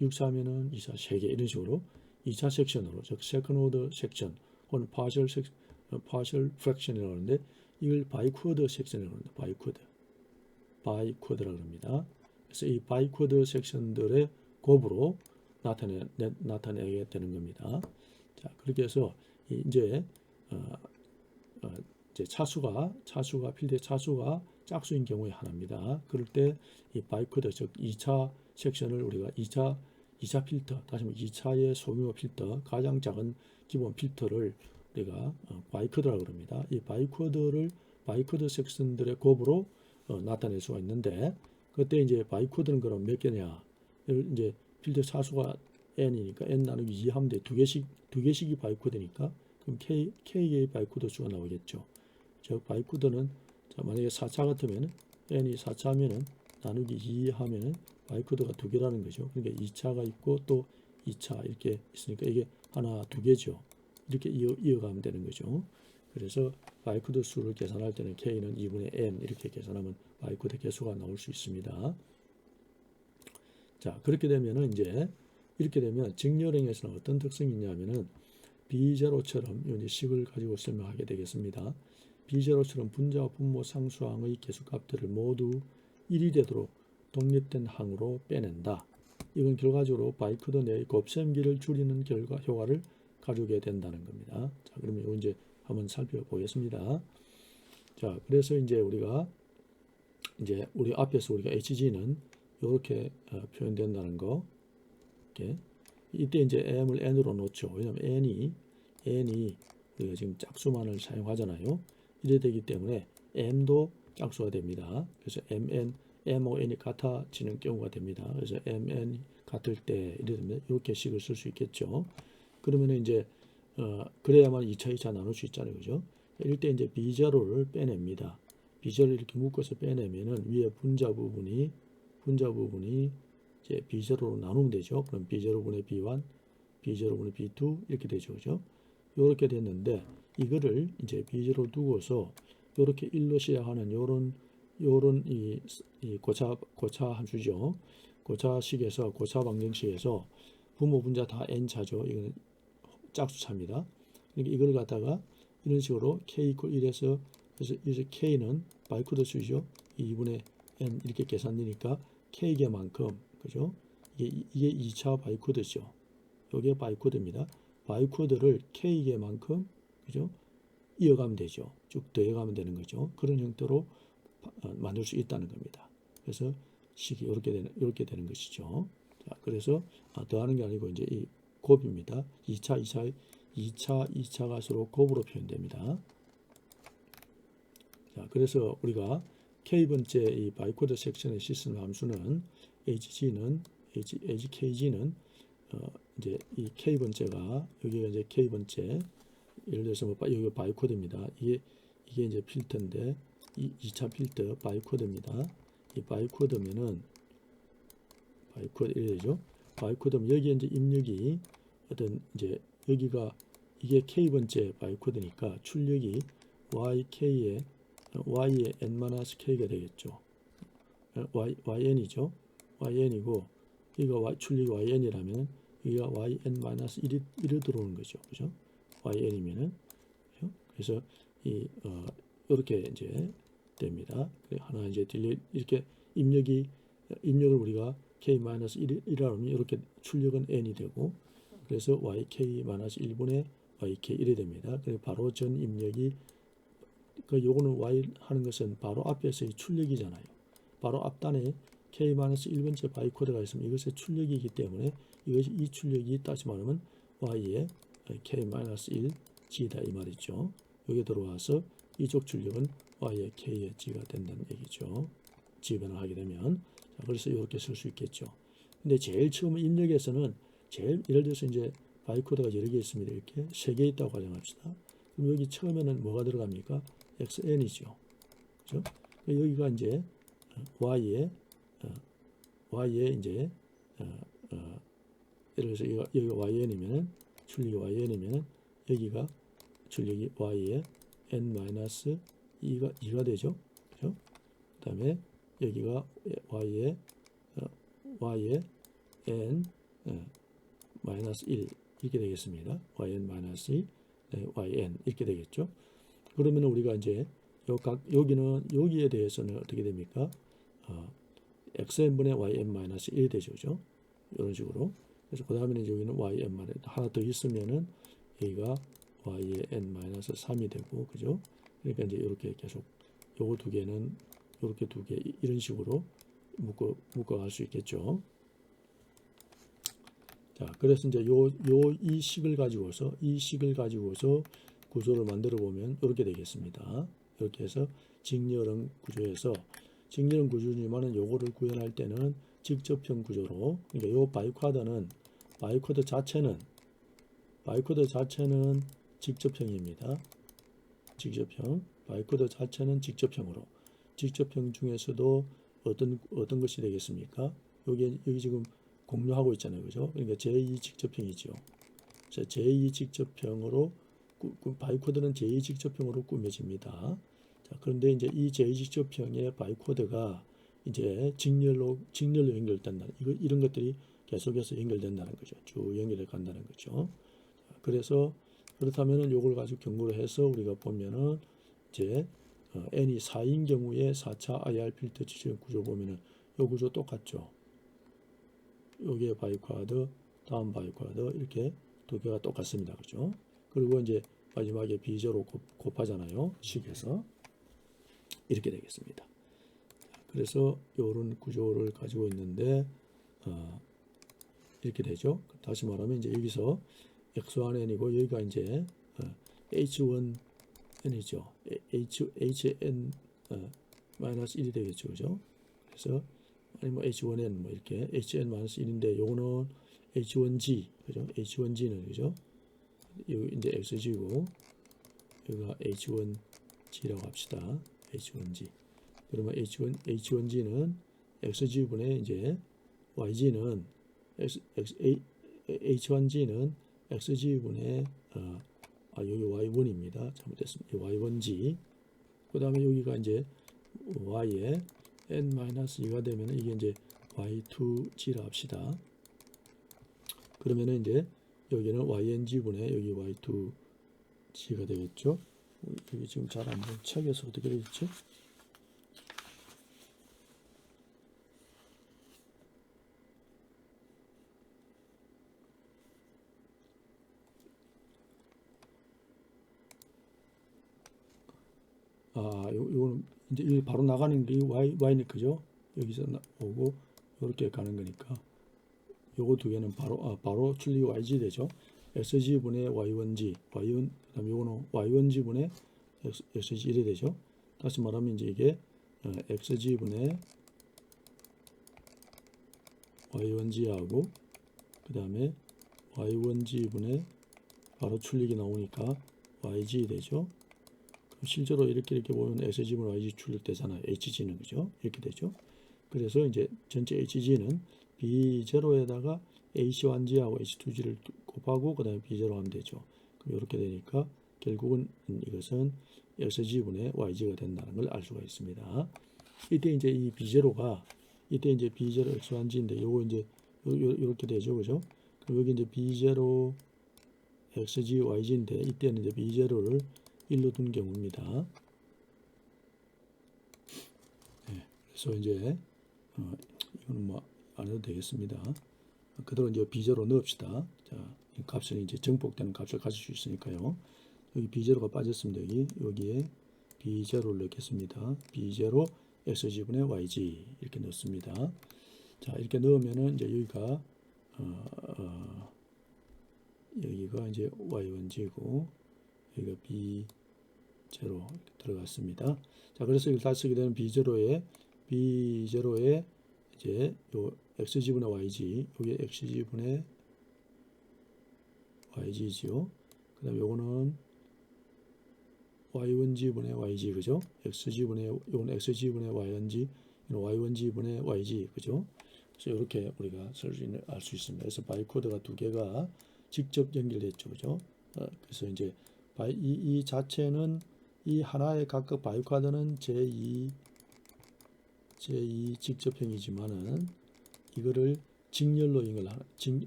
6차면은 2차 3개, 이런 식으로 2차 섹션으로, 즉 세컨 오더 섹션 혹은 partial fraction이라고 하는데, 이걸 바이쿼드 섹션이라고 합니다. 바이쿼드라고 합니다. 그래서 이 바이쿼드 섹션들의 곱으로 나타내게 되는 겁니다. 자, 그렇게 해서 이제 필드의 차수가 짝수인 경우에 하나입니다. 그럴 때 이 바이쿼드, 즉 2차 섹션을 우리가 2차 필터, 다시 말해 2차의 소규모 필터, 가장 작은 기본 필터를 우리가 바이쿼드라고 합니다. 이 바이쿼드 섹션들의 곱으로 나타낼 수가 있는데, 그때 이제 바이쿼드는 그럼 몇 개냐? 이제 필터 차수가 n이니까 n 나누기 2 하면 돼. 두 개씩이 바이쿼드니까 그럼 k의 바이쿼드 수가 나오겠죠. 즉 바이쿼드는, 자, 만약에 4차 같으면 n이 4차면은 나누기 2 하면은 바이쿼드가 2개라는 거죠. 그러니까 2차가 있고 또 2차 이렇게 있으니까 이게 하나 2개죠. 이렇게 이어가면 되는 거죠. 그래서 바이쿼드 수를 계산할 때는 k는 2분의 n 이렇게 계산하면 바이쿼드 개수가 나올 수 있습니다. 자, 그렇게 되면은 이제 이렇게 되면 직렬형에서는 어떤 특성이 있냐면은 B0처럼 이 식을 가지고 설명하게 되겠습니다. B0처럼 분자와 분모 상수항의 개수값들을 모두 1이 되도록 독립된 항으로 빼낸다. 이건 결과적으로 바이쿼드 내의 곱셈기를 줄이는 효과를 가져오게 된다는 겁니다. 자, 그러면 이거 이제 한번 살펴보겠습니다. 자, 그래서 이제 우리 앞에서 우리가 HG는 이렇게 표현된다는 거. 이렇게. 이때 이제 m을 n으로 놓죠. 왜냐하면 n이 우리가 지금 짝수만을 사용하잖아요. 이래 되기 때문에 m도 짝수가 됩니다. 그래서 mon이 같아지는 경우가 됩니다. 그래서 mn 같을 때 이렇게 식을 쓸 수 있겠죠. 그러면 이제 그래야만 2차 나눌 수 있잖아요. 그죠? 이럴 때 이제 B0를 빼냅니다. B0를 이렇게 묶어서 빼내면은 위에 분자 부분이 이제 B0로 나누면 되죠. 그럼 B0분의 B1, B0분의 B2 이렇게 되죠. 그죠? 이렇게 됐는데 이거를 이제 B0로 두고서 이렇게 1로 시작하는 요런 이 고차 함수죠. 고차 방정식에서 분모 분자 다 n차죠. 이거는 짝수차입니다. 그러니까 이걸 갖다가 이런 식으로 k 이퀄 1에서 그래서 k는 바이코드 수죠. 2분의 n 이렇게 계산되니까 k개만큼 그죠? 이게 2차 바이코드죠. 이게 바이코드입니다. 바이코드를 k개만큼 그죠? 이어가면 되죠. 쭉 더해가면 되는 거죠. 그런 형태로 만들 수 있다는 겁니다. 그래서 식이 이렇게 되는 것이죠. 자, 그래서 더하는 게 아니고 이제 이 곱입니다. 2차 가수로 곱으로 표현됩니다. 자, 그래서 우리가 k번째 이 바이코드 섹션의 시스템 함수는 hkg는 이제 이 k번째가 여기가 이제 k번째 예를 들어서 뭐 여기 바이코드입니다. 이게 이제 필터인데 이 2차 필터 바이코드입니다. 이 바이코드면은 바이코드 이래죠. 바이코드면 여기에 이제 입력이 어떤 이제 여기가 이게 k번째 바이코드니까 출력이 y의 n-k가 되겠죠. yn이죠. yn이고 여기가 출력이 yn이라면 여기가 yn-1이 들어오는 거죠. 그죠? yn이면은 그래서 이렇게 이제 됩니다. 하나 이제 이렇게 입력을 우리가 k-1이라면 이렇게 출력은 n이 되고 그래서 yk-1분의 yk1이 됩니다. 그래서 바로 전 입력이 요거는 y 하는 것은 바로 앞에서의 출력이잖아요. 바로 앞단에 k-1번째 바이코드가 있으면 이것의 출력이기 때문에 이 출력이 다시 말하면 y의 k-1 g다 이 말이죠. 여기 들어와서 이쪽 출력은 y의 k의 g가 된다는 얘기죠. g 변을 하게 되면 자, 그래서 이렇게 쓸 수 있겠죠. 근데 제일 처음 입력에서는 예를 들어서 이제 바이코드가 여러 개 있습니다. 이렇게 3개 있다고 가정합시다. 그럼 여기 처음에는 뭐가 들어갑니까? xn이죠. 그죠? 여기가 이제 y의 이제 예를 들어서 여기가 yn이면은 출력이 yn이면은 여기가 출력이 y의 n-2가 되죠. 그죠? 그다음에 여기가 y의 n-1 이렇게 되겠습니다. yn-2 yn 이렇게 되겠죠. 그러면 우리가 이제 여기에 대해서는 어떻게 됩니까? xn분의 yn-1 되죠. 그죠? 이런 식으로. 그래서 그 다음에는 여기는 yn 하나 더 있으면은 여기가 y의 n-3이 되고, 그죠? 그러니까 이제 이렇게 계속 요거 두 개는 이렇게 두 개 이런 식으로 묶어갈 수 있겠죠. 자, 그래서 이제 이 식을 가지고서 구조를 만들어 보면 이렇게 되겠습니다. 이렇게 해서 직렬형 구조에서 직렬형 구조지만은 요거를 구현할 때는 직접형 구조로 그러니까 요 바이코드 자체는 직접형입니다. 직접형 바이코드 자체는 직접형으로 직접형 중에서도 어떤 것이 되겠습니까? 여기 지금 공유하고 있잖아요. 그죠? 그러니까 제2 직접형이죠. 자, 제2 직접형으로 바이코드는 제2 직접형으로 꾸며집니다. 자, 그런데 이제 이 제2 직접형의 바이코드가 이제 직렬로 연결된다. 이런 것들이 계속해서 연결된다는 거죠. 쭉 연결해 간다는 거죠. 자, 그래서 그렇다면은 요걸 가지고 경고를 해서 우리가 보면은 이제 n이 4인 경우에 4차 IR 필터 지정 구조 보면은 요 구조 똑같죠. 여기에 바이코드, 다음 바이코드 이렇게 두 개가 똑같습니다. 그죠? 그리고 이제 마지막에 비제로 곱하잖아요. 식에서 이렇게 되겠습니다. 그래서 이런 구조를 가지고 있는데 이렇게 되죠. 다시 말하면 이제 여기서 x1n이고 여기가 이제 h1n이죠. hn 마이너스 1이 되겠죠. 그죠? 그래서 아니면 h1n 뭐 이렇게 hn-1인데 요거는 h1g 그죠? h1g는 그죠? 여기 이제 xg고 여기가 h1g라고 합시다. h1g. 그러면 h1g는 xg분의 이제 yg는 h1g는 xg분의 여기 y1입니다. 잘못됐습니다. y1g. 그다음에 여기가 이제 y의 n-2가 되면 이게 이제 y2g라 합시다. 그러면은 이제 여기는 yng분의 여기 y2g가 되겠죠. 여기 지금 잘 안 보여. 책에서 어떻게 되어 있지? 요거는 이제 여기 바로 나가는 게 y는 그죠? 여기서 오고 이렇게 가는 거니까 요거 두 개는 바로 출력이 yg 되죠. xg 분의 y1g, y1 그다음에 요거는 y1g 분의 xg 이래 되죠. 다시 말하면 이제 이게 xg 분의 y1g하고 그다음에 y1g 분의 바로 출력이 나오니까 yg 되죠. 실제로 이렇게 보면 SG분 YG 출력되잖아요. HG는 그죠? 이렇게 되죠. 그래서 이제 전체 HG는 B0에다가 H1G하고 H2G를 곱하고 그 다음에 B0 하면 되죠. 그럼 이렇게 되니까 결국은 이것은 SG분의 YG가 된다는 걸 알 수가 있습니다. 이때 이제 이 B0가 이때 이제 B0 X1G인데 요거 이제 이렇게 되죠. 그죠? 그럼 여기 이제 B0 XG YG인데 이때는 이제 B0를 1로 둔 경우입니다. 네, 그래서 이제 이거는 뭐 안 해도 되겠습니다. 그대로 이제 비제로 넣읍시다. 자, 이 값은 이제 정복되는 값을 가질 수 있으니까요. 여기 비제로가 빠졌습니다. 여기에 비제로를 넣겠습니다. 비제로 xg분의 yg 이렇게 넣습니다. 자, 이렇게 넣으면은 이제 여기가 이제 y1g고 여기가 B0 들어갔습니다. 자, 그래서 이걸 다시 쓰게 되면 B0에 이제 요 xg분의 yg, 요게 xg분의 yg지요. 그 다음에 요거는 y1g분의 yg, 그죠? 요건 xg분의 y1g, y1g분의 yg, 그죠? 그래서 이렇게 우리가 알 수 있습니다. 그래서 바이코드가 두 개가 직접 연결됐죠, 그죠? 그래서 이제 이 자체는 이 하나의 각각 바이오카드는 제2 직접형이지만은 이거를 직렬로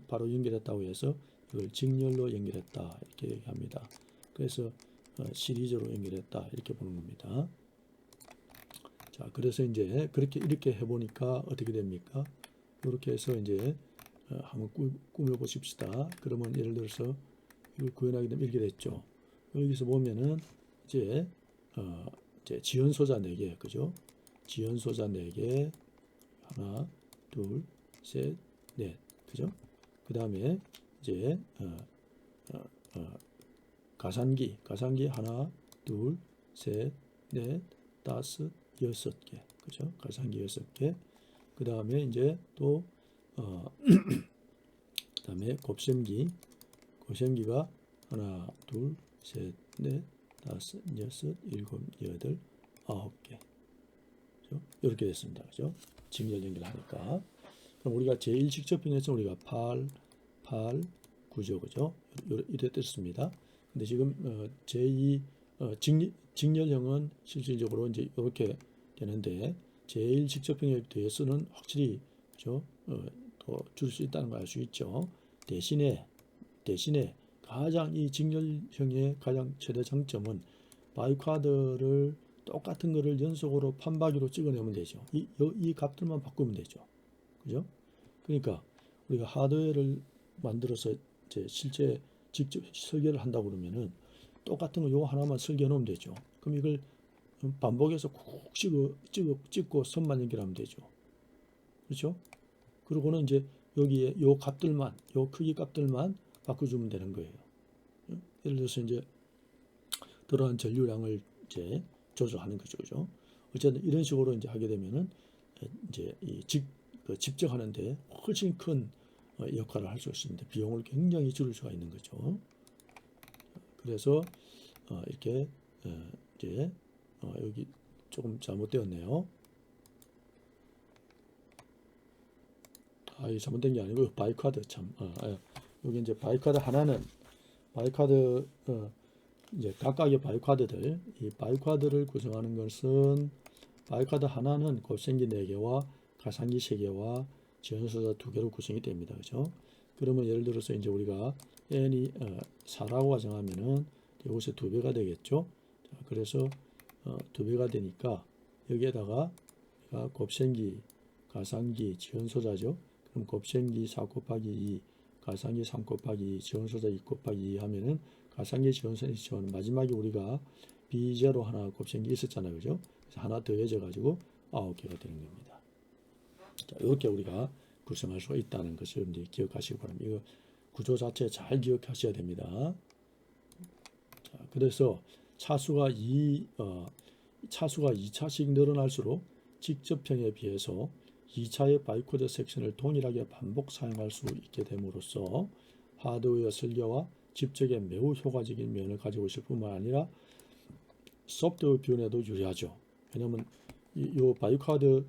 바로 연결했다고 해서 이걸 직렬로 연결했다 이렇게 얘기합니다. 그래서 시리즈로 연결했다 이렇게 보는 겁니다. 자, 그래서 이제 이렇게 해보니까 어떻게 됩니까? 이렇게 해서 이제 한번 꾸며 보십시다. 그러면 예를 들어서 이걸 구현하게 되면 이렇게 됐죠. 여기서 보면은 이제 지연소자 4개, 그죠? 지연소자 4개, 하나, 둘, 셋, 넷, 그죠? 그 다음에 이제 가산기 하나, 둘, 셋, 넷, 다섯, 6개, 그죠? 가산기 6개. 그 다음에 이제 또 그다음에 곱셈기가 하나, 둘, 셋, 넷, 다섯, 여섯, 일곱, 여덟, 9개. 그죠? 이렇게 됐습니다. 그죠? 직렬 연결하니까. 그럼 우리가 제1 직접형에서 우리가 8, 9죠. 그죠? 이래 떴습니다. 근데 지금 제2 직렬형은 실질적으로 이제 이렇게 되는데 제1 직접형에 대해서는 확실히 그죠? 더 줄 수 있다는 걸 알 수 있죠. 대신에 가장 이 직렬형의 가장 최대 장점은 바이오카드를 똑같은 거를 연속으로 판박이로 찍어내면 되죠. 이 값들만 바꾸면 되죠. 그죠? 그러니까 우리가 하드웨어를 만들어서 이제 실제 직접 설계를 한다고 그러면은 똑같은 거 요거 하나만 설계해 놓으면 되죠. 그럼 이걸 반복해서 콕 찍고 선만 연결하면 되죠. 그렇죠? 그리고는 이제 여기에 요 값들만, 요 크기 값들만 바꿔주면 되는 거예요. 예를 들어서 이제 들어간 전류량을 이제 조절하는 거죠, 그죠? 어쨌든 이런 식으로 이제 하게 되면은 이제 집적하는데 훨씬 큰 역할을 할 수 있습니다. 비용을 굉장히 줄일 수가 있는 거죠. 그래서 이렇게 이제 여기 조금 잘못되었네요. 이 잘못된 게 아니고 바이오카드 참. 여기 이제 바이오카드 하나는 바이오카드 이제 각각의 바이오카드들, 이 바이오카드를 구성하는 것은 바이오카드 하나는 곱셈기 4개와 가상기 3개와 지연소자 2개로 구성이 됩니다. 그죠? 그러면 예를 들어서 이제 우리가 n이 4라고 가정하면은 이것이 2배가 되겠죠? 자, 그래서 2배가 되니까 여기에다가 곱셈기, 가상기, 지원소자죠. 그럼 곱셈기 4 곱하기 2, 가상기 3 곱하기 2, 지원소자 2 곱하기 2 하면은 가상기 지원소는 지원 마지막에 우리가 B0 하나 곱셈기 있었잖아요. 그죠? 그래서 하나 더해져 가지고 9개가 되는 겁니다. 자, 이렇게 우리가 구성할 수가 있다는 것을 이제 기억하시기 바랍니다. 이거 구조 자체 잘 기억하셔야 됩니다. 자, 그래서 차수가 2차씩 늘어날수록 직접형에 비해서 2차의 바이코드 섹션을 동일하게 반복 사용할 수 있게 됨으로써 하드웨어 설계와 집적에 매우 효과적인 면을 가지고 있을 뿐만 아니라 소프트웨어 비운에도 유리하죠. 왜냐하면 이 바이코드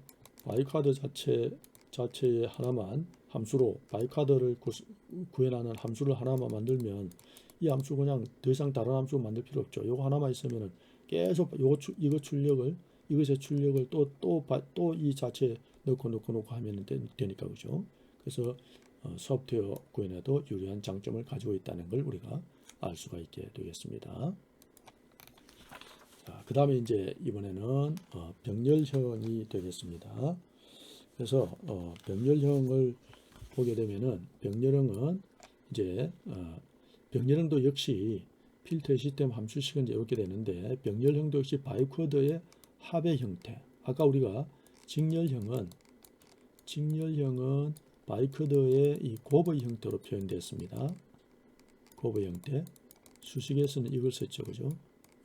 자체의 하나만 함수로 바이코드를 구현하는 함수를 하나만 만들면 이 함수 그냥 더 이상 다른 함수 만들 필요 없죠. 이거 하나만 있으면은 계속 이것의 출력을 또 이 자체에 넣고 하면 되니까 그죠. 그래서 소프트웨어 구현에도 유리한 장점을 가지고 있다는 걸 우리가 알 수가 있게 되겠습니다. 자, 그 다음에 이제 이번에는 병렬형이 되겠습니다. 그래서 병렬형을 보게 되면은 병렬형은 이제 병렬형도 역시 필터의 시스템 함수식은 이제 이렇게 되는데 병렬형도 역시 바이코드의 합의 형태. 아까 우리가 직렬형은 바이코드의 이 곱의 형태로 표현되었습니다. 곱의 형태. 수식에서는 이걸 썼죠, 그죠?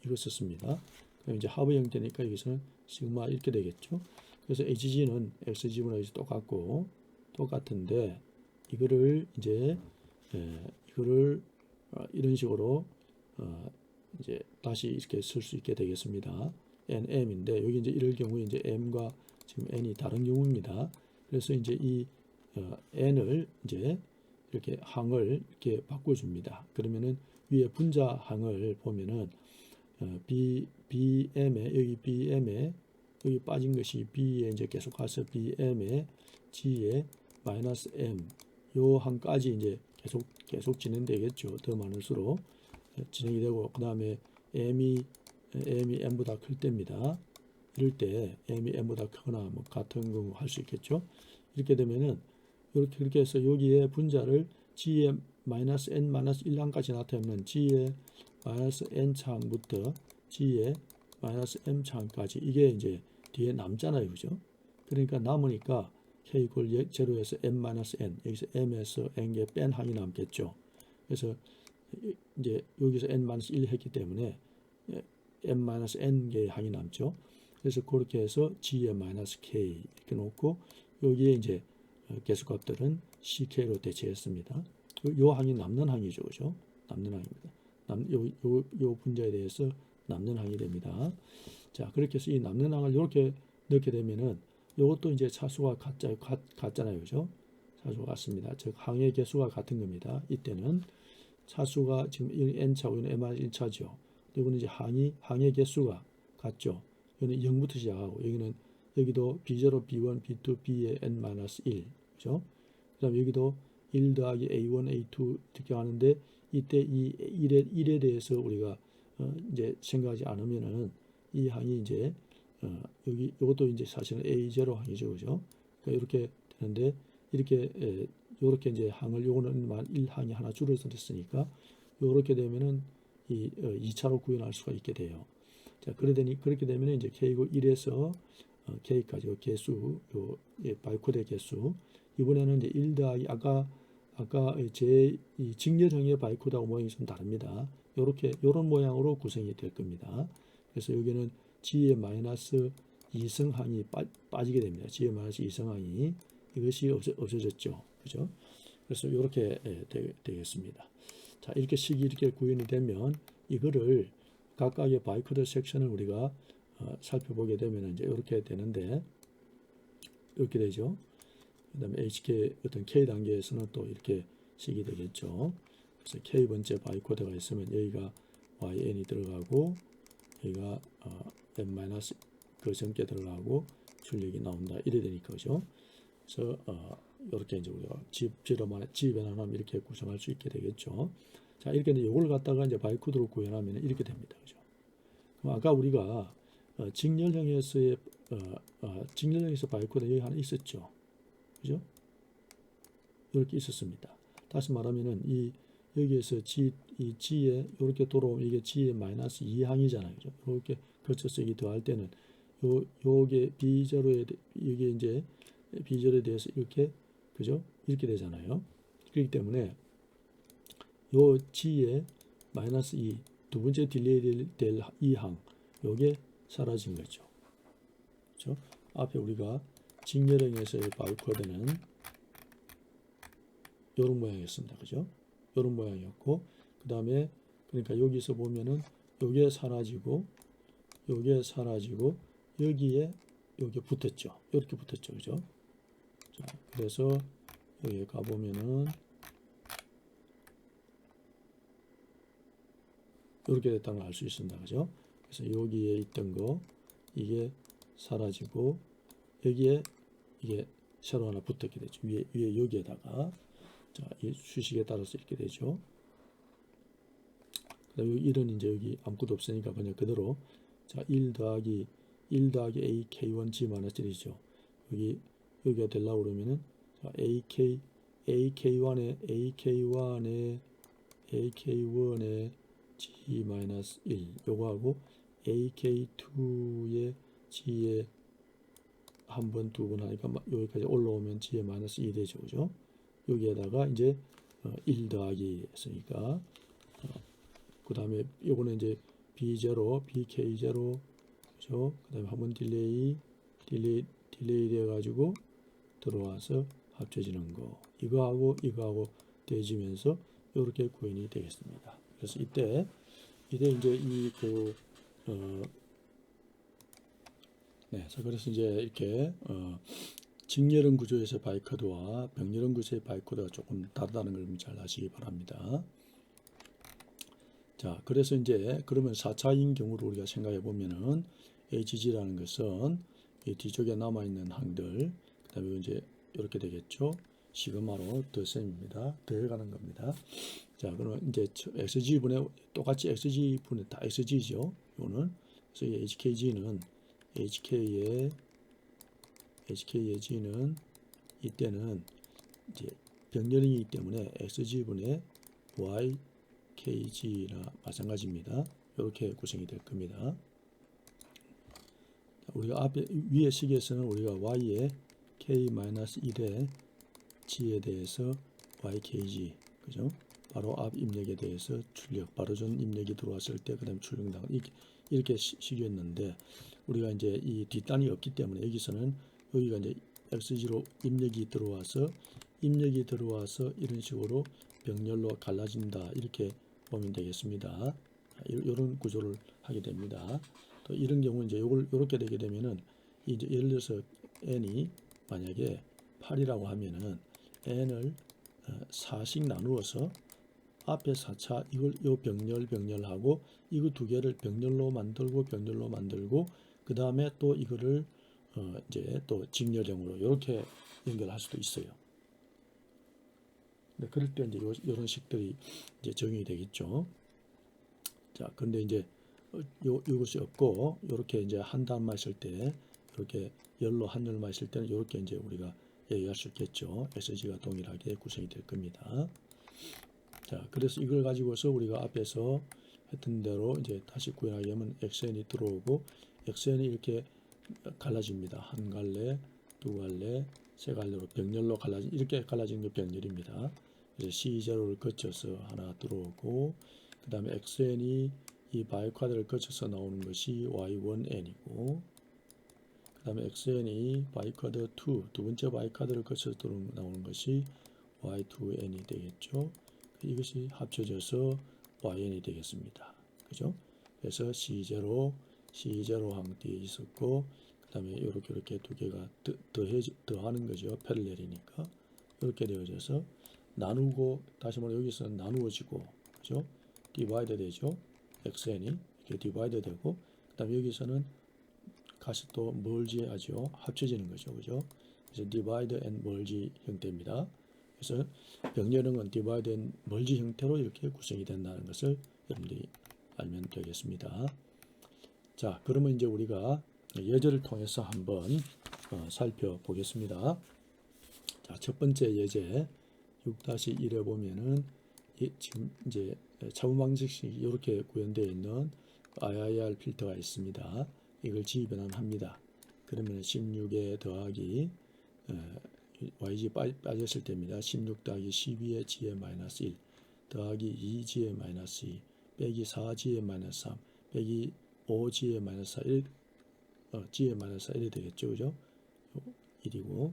이걸 썼습니다. 그럼 이제 합의 형태니까 여기서는 시그마 이렇게 되겠죠. 그래서 HG는 XG분하고 똑같은데 이거를 이제 이거를 이런 식으로 이제 다시 이렇게 쓸 수 있게 되겠습니다. NM인데 여기 이제 이럴 경우에 이제 M과 지금 N이 다른 경우입니다. 그래서 이제 이 N을 이제 이렇게 항을 이렇게 바꿔줍니다. 그러면은 위에 분자항을 보면은 BM에 여기 빠진 것이 B에 이제 계속 가서 BM에 G에 마이너스 M 요 항까지 이제 계속 진행되겠죠. 더 많을수록 진행이 되고 그 다음에 M이 M보다 클 때입니다. 이럴 때 M이 M보다 크거나 뭐 같은 경우 할 수 있겠죠. 이렇게 되면은 이렇게 해서 여기에 분자를 G에 마이너스 N 마이너스 1항까지 나타내면 G에 마이너스 N 차항부터 G에 마이너스 M 차항까지 이게 이제 뒤에 남잖아요. 그죠? 그러니까 남으니까 K 이퀄 0에서 M 마이너스 N 여기서 M에서 N개 뺀 항이 남겠죠. 그래서 이제 여기서 N 마이너스 1 했기 때문에 M 마이너스 N 개의 항이 남죠. 그래서 그렇게 해서 G에 마이너스 K 이렇게 놓고 여기에 이제 개수값들은 CK로 대체했습니다. 요 항이 남는 항이죠. 그죠? 남는 항입니다. 요 분자에 대해서 남는 항이 됩니다. 자, 그렇게 해서 이 남는 항을 이렇게 넣게 되면은 요것도 이제 차수가 같잖아요. 그죠? 차수가 같습니다. 즉, 항의 개수가 같은 겁니다. 이때는 차수가 지금 N차고 이는 M-1차죠. 이거는 이제 항의 개수가 같죠. 여기는 0부터 시작하고 여기도 B0, B1, B2, B의 N-1 그죠? 그 다음 여기도 1 더하기 A1, A2 이렇게 하는데 이때 이 1에 대해서 우리가 이제 생각하지 않으면은 이 항이 이제 이것도 이제 사실은 A0 항이죠. 그죠? 그러니까 이렇게 되는데 이렇게 이제 항을 요거는 1항이 하나 줄어서 됐으니까 요렇게 되면은 이 2차로 구현할 수가 있게 돼요. 자, 그렇게 되면 이제 K고 1에서 K까지 요 개수, 바이코드의 개수. 이번에는 이제 1 더하기 아까 이 직렬형의 바이코드하고 모양이 좀 다릅니다. 요런 모양으로 구성이 될 겁니다. 그래서 여기는 G의 마이너스 2성항이 빠지게 됩니다. G의 마이너스 2성항이 이것이 없어졌죠. 그죠? 그래서 이렇게 되겠습니다. 자, 식이 이렇게 구현이 되면 이거를 각각의 바이코드 섹션을 우리가 살펴보게 되면 이제 이렇게 되는데 이렇게 되죠. 그다음에 HK 어떤 K 단계에서는 또 이렇게 식이 되겠죠. 그래서 K 번째 바이코드가 있으면 여기가 YN이 들어가고 여기가 M- 그 전께 들어가고 출력이 나온다. 이래 되니까 그죠. 그래서 이렇게 이제 우리가 G변환하면 이렇게 구성할 수 있게 되겠죠. 자, 이렇게 이제 이걸 갖다가 이제 바이코드로 구현하면 이렇게 됩니다. 그죠. 아까 우리가 직렬형에서의 직렬형에서 바이코드 여기 하나 있었죠. 그죠? 이렇게 있었습니다. 다시 말하면은 여기에서 이 G에 이렇게 돌아오면 이게 G의 마이너스 2항이잖아요. 그죠? 이렇게 거쳐서 여기 더할 때는 요게 B제로에 이게 이제 B제로에 대해서 이렇게 그죠? 이렇게 되잖아요. 그렇기 때문에 요 G의 마이너스 2 두 번째 딜레이 될 2항 요게 사라진 거죠. 그렇죠? 앞에 우리가 직렬형에서의 바이코드는 이런 모양이었습니다. 그죠? 이런 모양이었고 그 다음에 그러니까 여기서 보면은 요게 사라지고 요게 사라지고 여기에 요게 붙었죠. 이렇게 붙었죠. 그죠? 자, 그래서 여기 가보면은 이렇게 됐다는 걸 알 수 있습니다. 그죠? 그래서 여기에 있던 거 이게 사라지고 여기에 이게 새로 하나 붙었게 되죠. 위에 여기에다가 자, 이 수식에 따라서 이렇게 되죠. 그다음에 1은 이제 여기 아무것도 없으니까 그냥 그대로 자, 1 더하기 A K1 G-1이죠. 여기가 되려고 그러면은 자, AK1에 G-1 요거하고 AK2의 G에 한 번, 두 번 하니까 여기까지 올라오면 G에 마이너스 2 되죠. 그죠? 여기에다가 이제 1 더하기 했으니까 그 다음에 요거는 이제 B0, BK0 그죠? 그 다음에 한번 딜레이 돼 가지고 들어와서 합쳐지는 거 이거하고 대지면서 이렇게 구현이 되겠습니다. 그래서 이때 이제 네, 그래서 이제 이렇게 직렬형 구조에서 바이코드와 병렬형 구조의 바이코드가 조금 다르다는 걸 잘 아시기 바랍니다. 자, 그래서 이제 그러면 4차인 경우로 우리가 생각해 보면은 HG라는 것은 이 뒤쪽에 남아 있는 항들, 그다음에 이제 이렇게 되겠죠. 시그마로 더셈입니다. 더해가는 겁니다. 자, 그러면 이제 XG분의 똑같이 XG분의 다 XG죠. 이거는 그래서 이 HKG는 HK의 G는 이때는 이제 병렬이기 때문에 XG분의 YKG나 마찬가지입니다. 이렇게 구성이 될 겁니다. 우리가 앞에 위의 식에서는 우리가 Y의 K-1의 G에 대해서 YKG 그죠? 바로 앞 입력에 대해서 출력, 바로 전 입력이 들어왔을 때 그다음 출력당 이렇게 식이었는데 우리가 이제 이 뒷단이 없기 때문에 여기서는 여기가 이제 XG로 입력이 들어와서 이런 식으로 병렬로 갈라진다 이렇게 보면 되겠습니다. 이런 구조를 하게 됩니다. 또 이런 경우 이제 이렇게 되게 되면은 이제 예를 들어서 n이 만약에 8이라고 하면은 n을 4씩 나누어서 앞에 4차 요 병렬하고 이거 두 개를 병렬로 만들고 그 다음에 또 이거를 이제 또 직렬형으로 이렇게 연결할 수도 있어요. 근데 그럴 때 이제 이런 식들이 이제 적용이 되겠죠. 자, 근데 이제 이것이 없고 이렇게 이제 한 단만 있을 때 이렇게 열로 한 열만 있을 때는 이렇게 이제 우리가 얘기할 수 있겠죠. SG가 동일하게 구성이 될 겁니다. 자, 그래서 이걸 가지고서 우리가 앞에서 했던 대로 이제 다시 구현하게 하면 XN이 들어오고 XN이 이렇게 갈라집니다. 한 갈래, 두 갈래, 세 갈래로 병렬로 이렇게 갈라지는 게 병렬입니다. 그래서 C0를 거쳐서 하나 들어오고 그 다음에 XN이 이 바이쿼드를 거쳐서 나오는 것이 Y1N이고 그 다음에 XN이 바이쿼드 2, 두 번째 바이쿼드를 거쳐서 나오는 것이 Y2N이 되겠죠. 이것이 합쳐져서 YN이 되겠습니다. 그죠? 그래서 C0 항 뒤에 있었고 그 다음에 이렇게 두 개가 더하는 거죠. 패럴렐이니까 이렇게 되어져서 나누고 다시 말해 여기서는 나누어지고 그죠? 디바이드 되죠. XN이 이렇게 디바이드 되고 그 다음에 여기서는 같이 또 멀지 하죠. 합쳐지는 거죠. 그죠? 그래서 디바이드 앤 멀지 형태입니다. 그래서 병렬형은 디바이드 앤 멀지 형태로 이렇게 구성이 된다는 것을 여러분들이 알면 되겠습니다. 자, 그러면 이제 우리가 예제를 통해서 한번 살펴보겠습니다. 자, 첫 번째 예제 6-1에 보면은 지금 이제 차분 방식이 이렇게 구현되어 있는 IIR 필터가 있습니다. 이걸 지위 변환합니다. 그러면 16에 더하기 YG 빠졌을 때입니다. 16 더하기 12의 G의 마이너스 1 더하기 2G의 마이너스 2 빼기 4G의 마이너스 3 빼기 5G의 마이너스 1 G의 마이너스 1이 되겠죠. 그죠? 1이고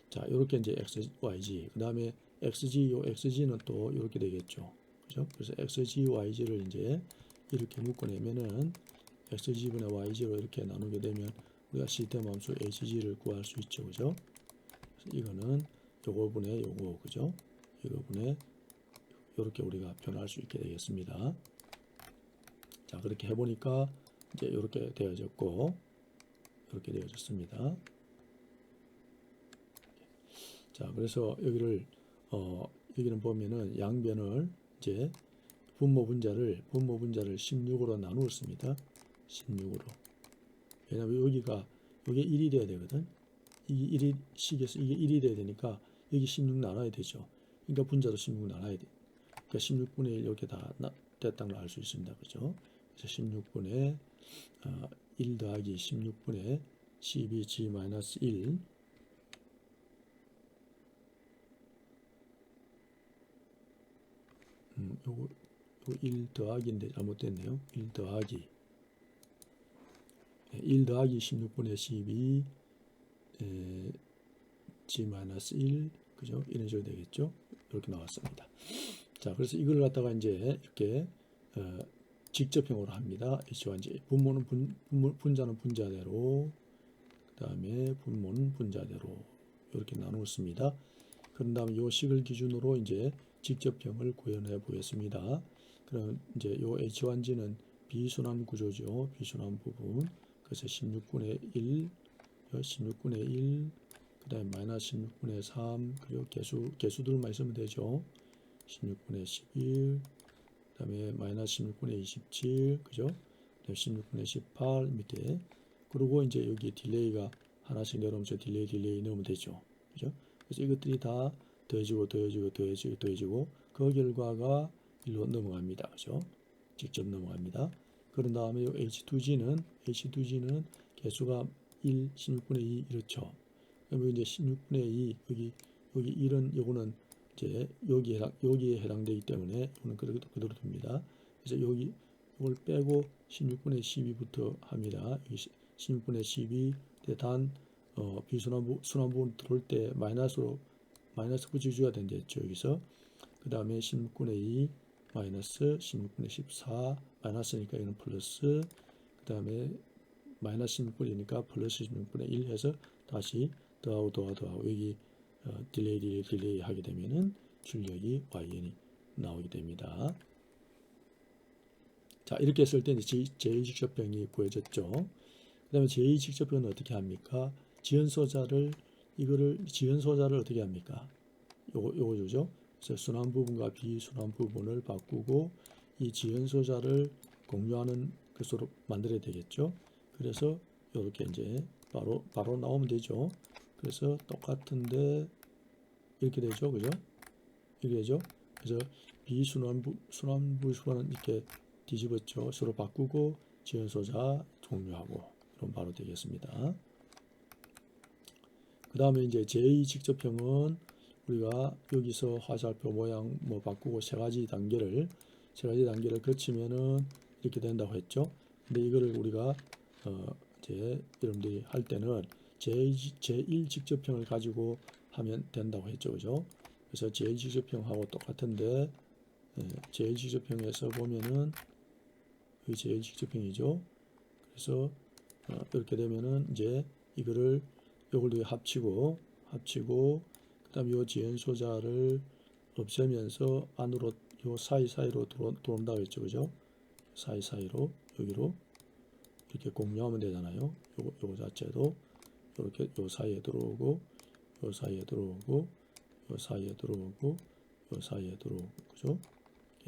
자, 이렇게 이제 X, YG 그 다음에 XG, 요 XG는 또 이렇게 되겠죠. 그죠? 그래서 XG, YG를 이제 이렇게 묶어내면은 XG분의 YG로 이렇게 나누게 되면 우리가 시스템 함수 HG를 구할 수 있죠. 그죠? 그래서 이거는 요거분의 요거, 그죠? 이거분의 이렇게 우리가 표현할 수 있게 되겠습니다. 자, 그렇게 해보니까 이제 이렇게 되어졌고, 이렇게 되어졌습니다. 자, 그래서 여기를 여기는 보면은 양변을 이제 분모 분자를 16으로 나누었습니다. 16으로. 왜냐면 여기가 이게 1이 돼야 되거든. 이게 1이 식에서 이게 1이 돼야 되니까 여기 16 나눠야 되죠. 그러니까 분자도 16 나눠야 돼. 그러니까 16분의 1 이렇게 다 됐다는 걸 알 수 있습니다. 그죠? 그래서 16분의 1 더하기 16분의 12g 마이너스 1 요거 1 더하기인데 잘못됐네요. 1 더하기 16분의 12 g-1 그죠? 이런 식으로 되겠죠? 이렇게 나왔습니다. 자, 그래서 이걸 갖다가 이제 이렇게 직접형으로 합니다. H와 이제 분모는 분자는 분자대로, 그 다음에 분모는 분자대로 이렇게 나누었습니다. 그런 다음에 이 식을 기준으로 이제 직접형을 구현해 보겠습니다. 그럼 이제 이 H1G는 비순환 구조죠. 비순환 부분. 그래서 16분의 1, 16분의 1, 그 다음에 마이너스 16분의 3, 그리고 개수들만 있으면 되죠. 16분의 11, 그 다음에 마이너스 16분의 27, 그죠? 16분의 18 밑에. 그리고 이제 여기 딜레이가 하나씩 내려오면서 딜레이 넣으면 되죠. 그죠? 그래서 이것들이 다 더해지고 그 결과가 1로 넘어갑니다. 그죠? 직접 넘어갑니다. 그런 다음에 이 H2G는 개수가 1, 16분의 2 이렇죠. 그러면 이제 16분의 2 여기 1은 요거는 이제 여기에 해당되기 때문에 이거는 그대로 둡니다. 그래서 이걸 빼고 16분의 12부터 합니다. 16분의 12 단 비순환 부분 들어올 때 마이너스 붙여줘야 된댔죠. 여기서 그 다음에 16분의 2 마이너스 16분의 14 마이너스니까 이거는 플러스 그 다음에 마이너스 16분이니까 플러스 16분의 1 해서 다시 더하고 여기 딜레이 하게 되면은 출력이 YN이 나오게 됩니다. 자, 이렇게 했을 때 제2직접형이 구해졌죠. 그 다음에 제2직접형은 어떻게 합니까? 지연소자를 어떻게 합니까? 요거죠. 그래서 순환 부분과 비순환 부분을 바꾸고 이 지연소자를 공유하는 것으로 만들어야 되겠죠. 그래서 이렇게 이제 바로 나오면 되죠. 그래서 똑같은데 이렇게 되죠. 그죠? 이렇게 되죠. 그래서 순환부는 이렇게 뒤집었죠. 서로 바꾸고 지연소자 공유하고 그럼 바로 되겠습니다. 그 다음에 이제 제2직접형은 우리가 여기서 화살표 모양 바꾸고 세 가지 단계를 거치면은 이렇게 된다고 했죠. 근데 이거를 우리가 이제 여러분들이 할 때는 제1직접형을 가지고 하면 된다고 했죠. 그죠? 그래서 제1직접형하고 똑같은데 제1직접형에서 보면은 여기 제1직접형이죠. 그래서 이렇게 되면은 이제 이걸 합치고 그다음 요 지연소자를 없애면서 안으로 요 사이로 들어온다고 했죠. 그죠? 사이로 여기로 이렇게 공유하면 되잖아요. 요거 자체도 이렇게 요 사이에 들어오고 요 사이에 들어오고 그죠?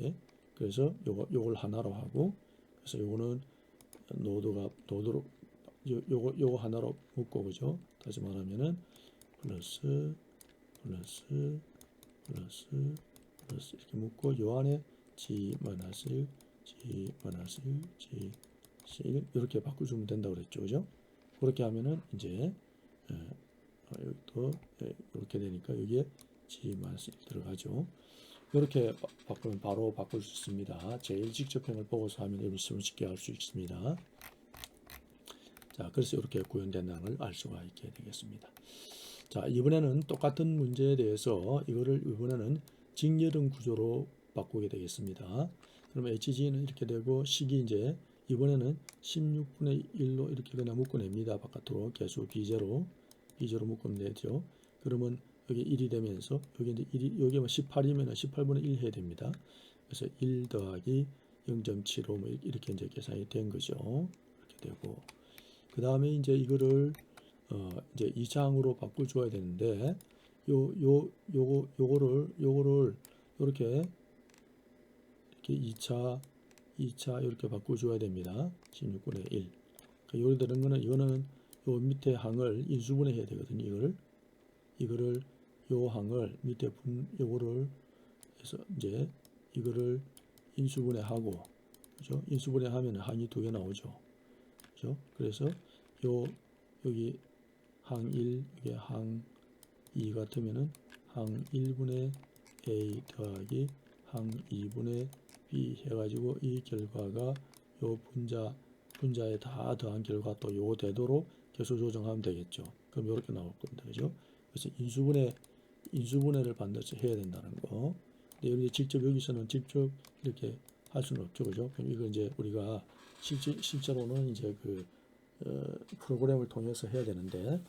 예. 그래서 요걸 하나로 하고 그래서 요거는 노드로 요거 하나로 묶고, 그죠? 다시 말하면은 플러스 이렇게 묶고 요 안에 G-1, G-1, G-1 이렇게 바꿔주면 된다고 그랬죠, 그죠? 그렇게 하면은 이제 여기도 이렇게 되니까 여기에 G-1 들어가죠. 이렇게 바꾸면 바로 바꿀 수 있습니다. 제일 직접형을 보고서 하면 여기서 쉽게 알 수 있습니다. 자, 그래서 이렇게 구현된다는 걸 알 수가 있게 되겠습니다. 자, 이번에는 똑같은 문제에 대해서 이번에는 직렬형 구조로 바꾸게 되겠습니다. 그러면 HG는 이렇게 되고 식이 이제 이번에는 16분의 1로 이렇게 그냥 묶어냅니다. 바깥으로 개수 B제로 묶으면 되죠. 그러면 여기 1이 되면서 여기 이제 1이 여기 18이면 18분의 1 해야 됩니다. 그래서 1 더하기 0.75 뭐 이렇게 이제 계산이 된 거죠. 이렇게 되고 그 다음에 이제 이거를 이제 2차항으로 바꿔 줘야 되는데 요거를 이렇게 2차 이렇게 바꿔 줘야 됩니다. 16분의 1. 그러니까 요리 되는 거는 이거는 요 밑에 항을 인수분해해야 되거든요. 이거를 요 항을 밑에 요거를 해서 이제 이거를 인수분해하고, 그죠? 인수분해하면 항이 2개 나오죠. 그죠? 그래서 여기 항 1, 이게 항 2 같으면은 항 1분의 A 더하기 항 2분의 B 해가지고 이 결과가 요 분자에 다 더한 결과 또 요 되도록 개수 조정하면 되겠죠. 그럼 이렇게 나올 겁니다. 그죠? 그래서 인수분해를 반드시 해야 된다는 거. 근데 여기서는 직접 이렇게 할 수는 없죠. 그죠? 그럼 이거 이제 우리가 실제로는 이제 프로그램을 통해서 해야 되는데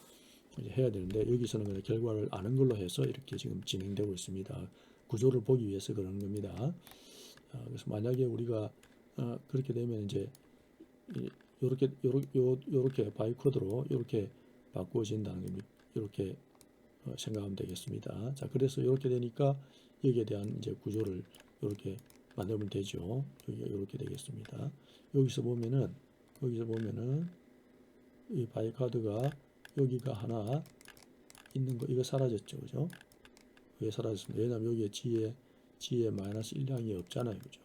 여기서는 그냥 결과를 아는 걸로 해서 이렇게 지금 진행되고 있습니다. 구조를 보기 위해서 그러는 겁니다. 그래서 만약에 우리가 그렇게 되면 이제 요렇게 바이코드로 이렇게 바꾸어진다는 겁니다. 이렇게 생각하면 되겠습니다. 자, 그래서 이렇게 되니까 여기에 대한 이제 구조를 이렇게 만들면 되죠. 여기가 이렇게 되겠습니다. 여기서 보면은 이 바이코드가 여기가 하나 있는 거 이거 사라졌죠, 그죠? 왜 사라졌습니다. 왜냐하면 여기에 G에 마이너스 1항이 없잖아요, 그죠?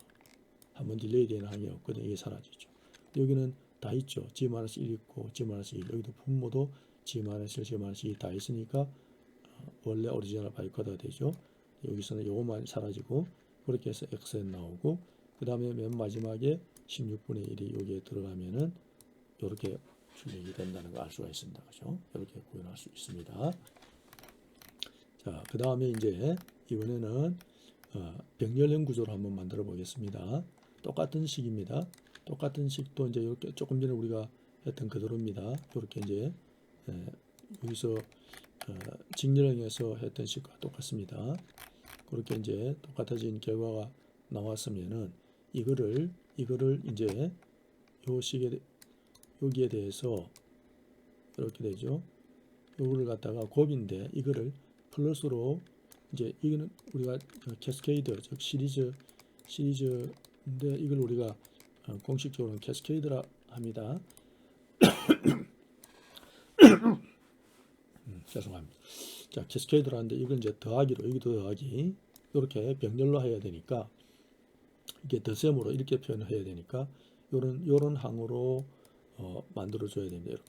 한번 딜레이 되는 항이 없거든요. 이게 사라지죠. 여기는 다 있죠. G-1 있고 G-1 여기도 분모도 G-1, G-2 다 있으니까 원래 오리지널 바이코드가 되죠. 여기서는 요것만 사라지고 그렇게 해서 XN 나오고 그 다음에 맨 마지막에 16분의 1이 여기에 들어가면은 이렇게 출력이 된다는 걸 알 수가 있습니다. 그죠? 이렇게 구현할 수 있습니다. 자, 그 다음에 이제 이번에는 병렬형 구조를 한번 만들어 보겠습니다. 똑같은 식입니다. 똑같은 식도 이제 이렇게 조금 전에 우리가 했던 그대로입니다. 이렇게 이제 여기서 직렬형에서 했던 식과 똑같습니다. 그렇게 이제 똑같아진 결과가 나왔으면은 이거를 이제 요 식에 여기에 대해서 이렇게 되죠. 요거를 갖다가 곱인데 이거를 플러스로 이제 이거는 우리가 캐스케이드 즉 시리즈인데 이걸 우리가 공식적으로는 캐스케이드라 합니다. 죄송합니다. 자, 캐스케이드라는데 이걸 이제 더하기로 여기도 더하기 이렇게 병렬로 해야 되니까 이게 더셈으로 이렇게 표현을 해야 되니까 요런 항으로 만들어 줘야 됩니다.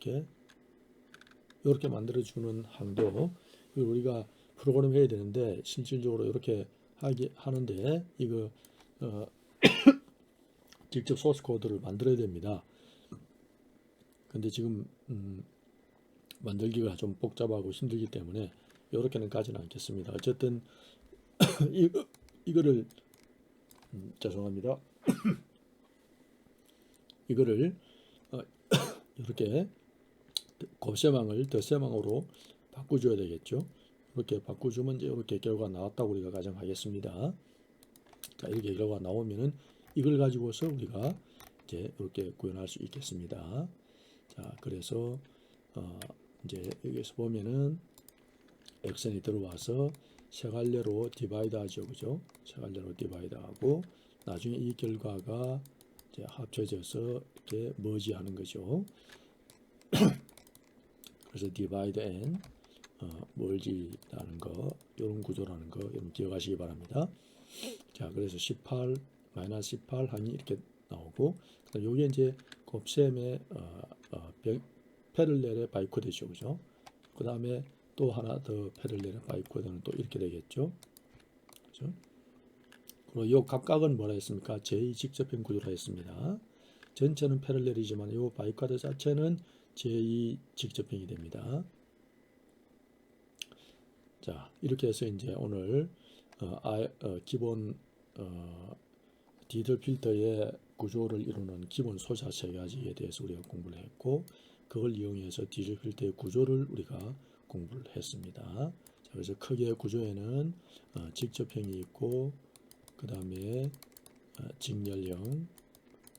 이렇게 만들어 주는 항도 우리가 프로그램 해야 되는데 실질적으로 이렇게 하는데 이거 직접 소스 코드를 만들어야 됩니다. 근데 지금 만들기가 좀 복잡하고 힘들기 때문에 이렇게는 가지는 않겠습니다. 어쨌든 이거를 죄송합니다. 이거를 이렇게 곱셈항을 덧셈항으로 바꿔줘야 되겠죠. 이렇게 바꿔주면 이제 이렇게 결과가 나왔다고 우리가 가정하겠습니다. 자, 이렇게 결과가 나오면은 이걸 가지고서 우리가 이제 이렇게 구현할 수 있겠습니다. 자, 그래서 이제 여기서 보면은 xn이 들어와서 세 갈래로 디바이드 하죠, 그죠? 세 갈래로 디바이드 하고 나중에 이 결과가 이제 합쳐져서 이렇게 머지하는 거죠. 그래서 divide and 멀지라는 거, 이런 구조라는 거 여러분 기억하시기 바랍니다. 자, 그래서 18 마이너스 18 항이 이렇게 나오고, 그다음 요게 이제 곱셈의 패럴렐의 바이코드죠, 그죠? 그 다음에 또 하나 더 패럴렐의 바이코드는 또 이렇게 되겠죠, 그죠? 그리고 요 각각은 뭐라 했습니까? 제2 직접행 구조라 했습니다. 전체는 패럴렐이지만 요 바이코드 자체는 제2 직접행이 됩니다. 자, 이렇게 해서 이제 오늘 기본 디지털 필터의 구조를 이루는 기본 소자 세 가지에 대해서 우리가 공부를 했고, 그걸 이용해서 디지털 필터의 구조를 우리가 공부를 했습니다. 자, 그래서 크게 구조에는 직접행이 있고, 그 다음에 직렬형,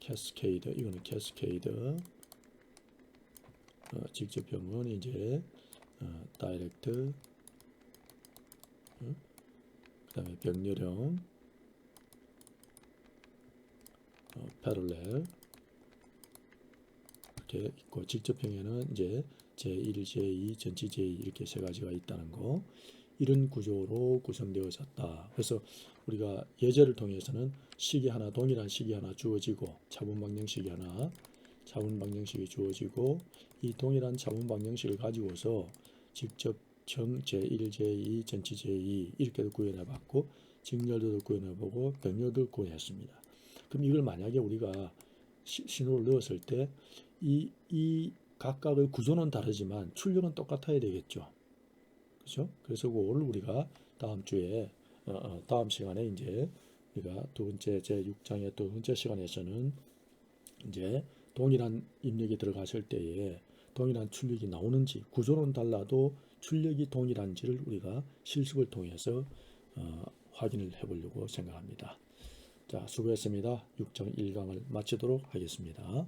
캐스케이드, 이거는 캐스케이드, 직접형은 이제 다이렉트, 그 다음에 병렬형, 패럴렐 이렇게 있고, 직접형에는 이제 제1, 제2, 전치 제2 이렇게 세 가지가 있다는 거, 이런 구조로 구성되어졌다. 그래서 우리가 예제를 통해서는 시계 하나, 동일한 시계 하나 주어지고, 차분 방정식이 하나, 차분 방정식이 주어지고, 이 동일한 차분 방정식을 가지고서 직접형 제1, 제2, 전치 제2 이렇게도 구현해봤고, 직렬도 구현해보고, 병렬도 구현했습니다. 그럼 이걸 만약에 우리가 신호를 넣었을 때 이 각각의 구조는 다르지만 출력은 똑같아야 되겠죠. 그렇죠? 그래서 그걸 우리가 다음 주에 다음 시간에 이제 우리가 두 번째 제 6장의 두 번째 시간에서는 이제 동일한 입력이 들어갔을 때에 동일한 출력이 나오는지, 구조는 달라도 출력이 동일한지를 우리가 실습을 통해서 확인을 해보려고 생각합니다. 자, 수고했습니다. 6장 1강을 마치도록 하겠습니다.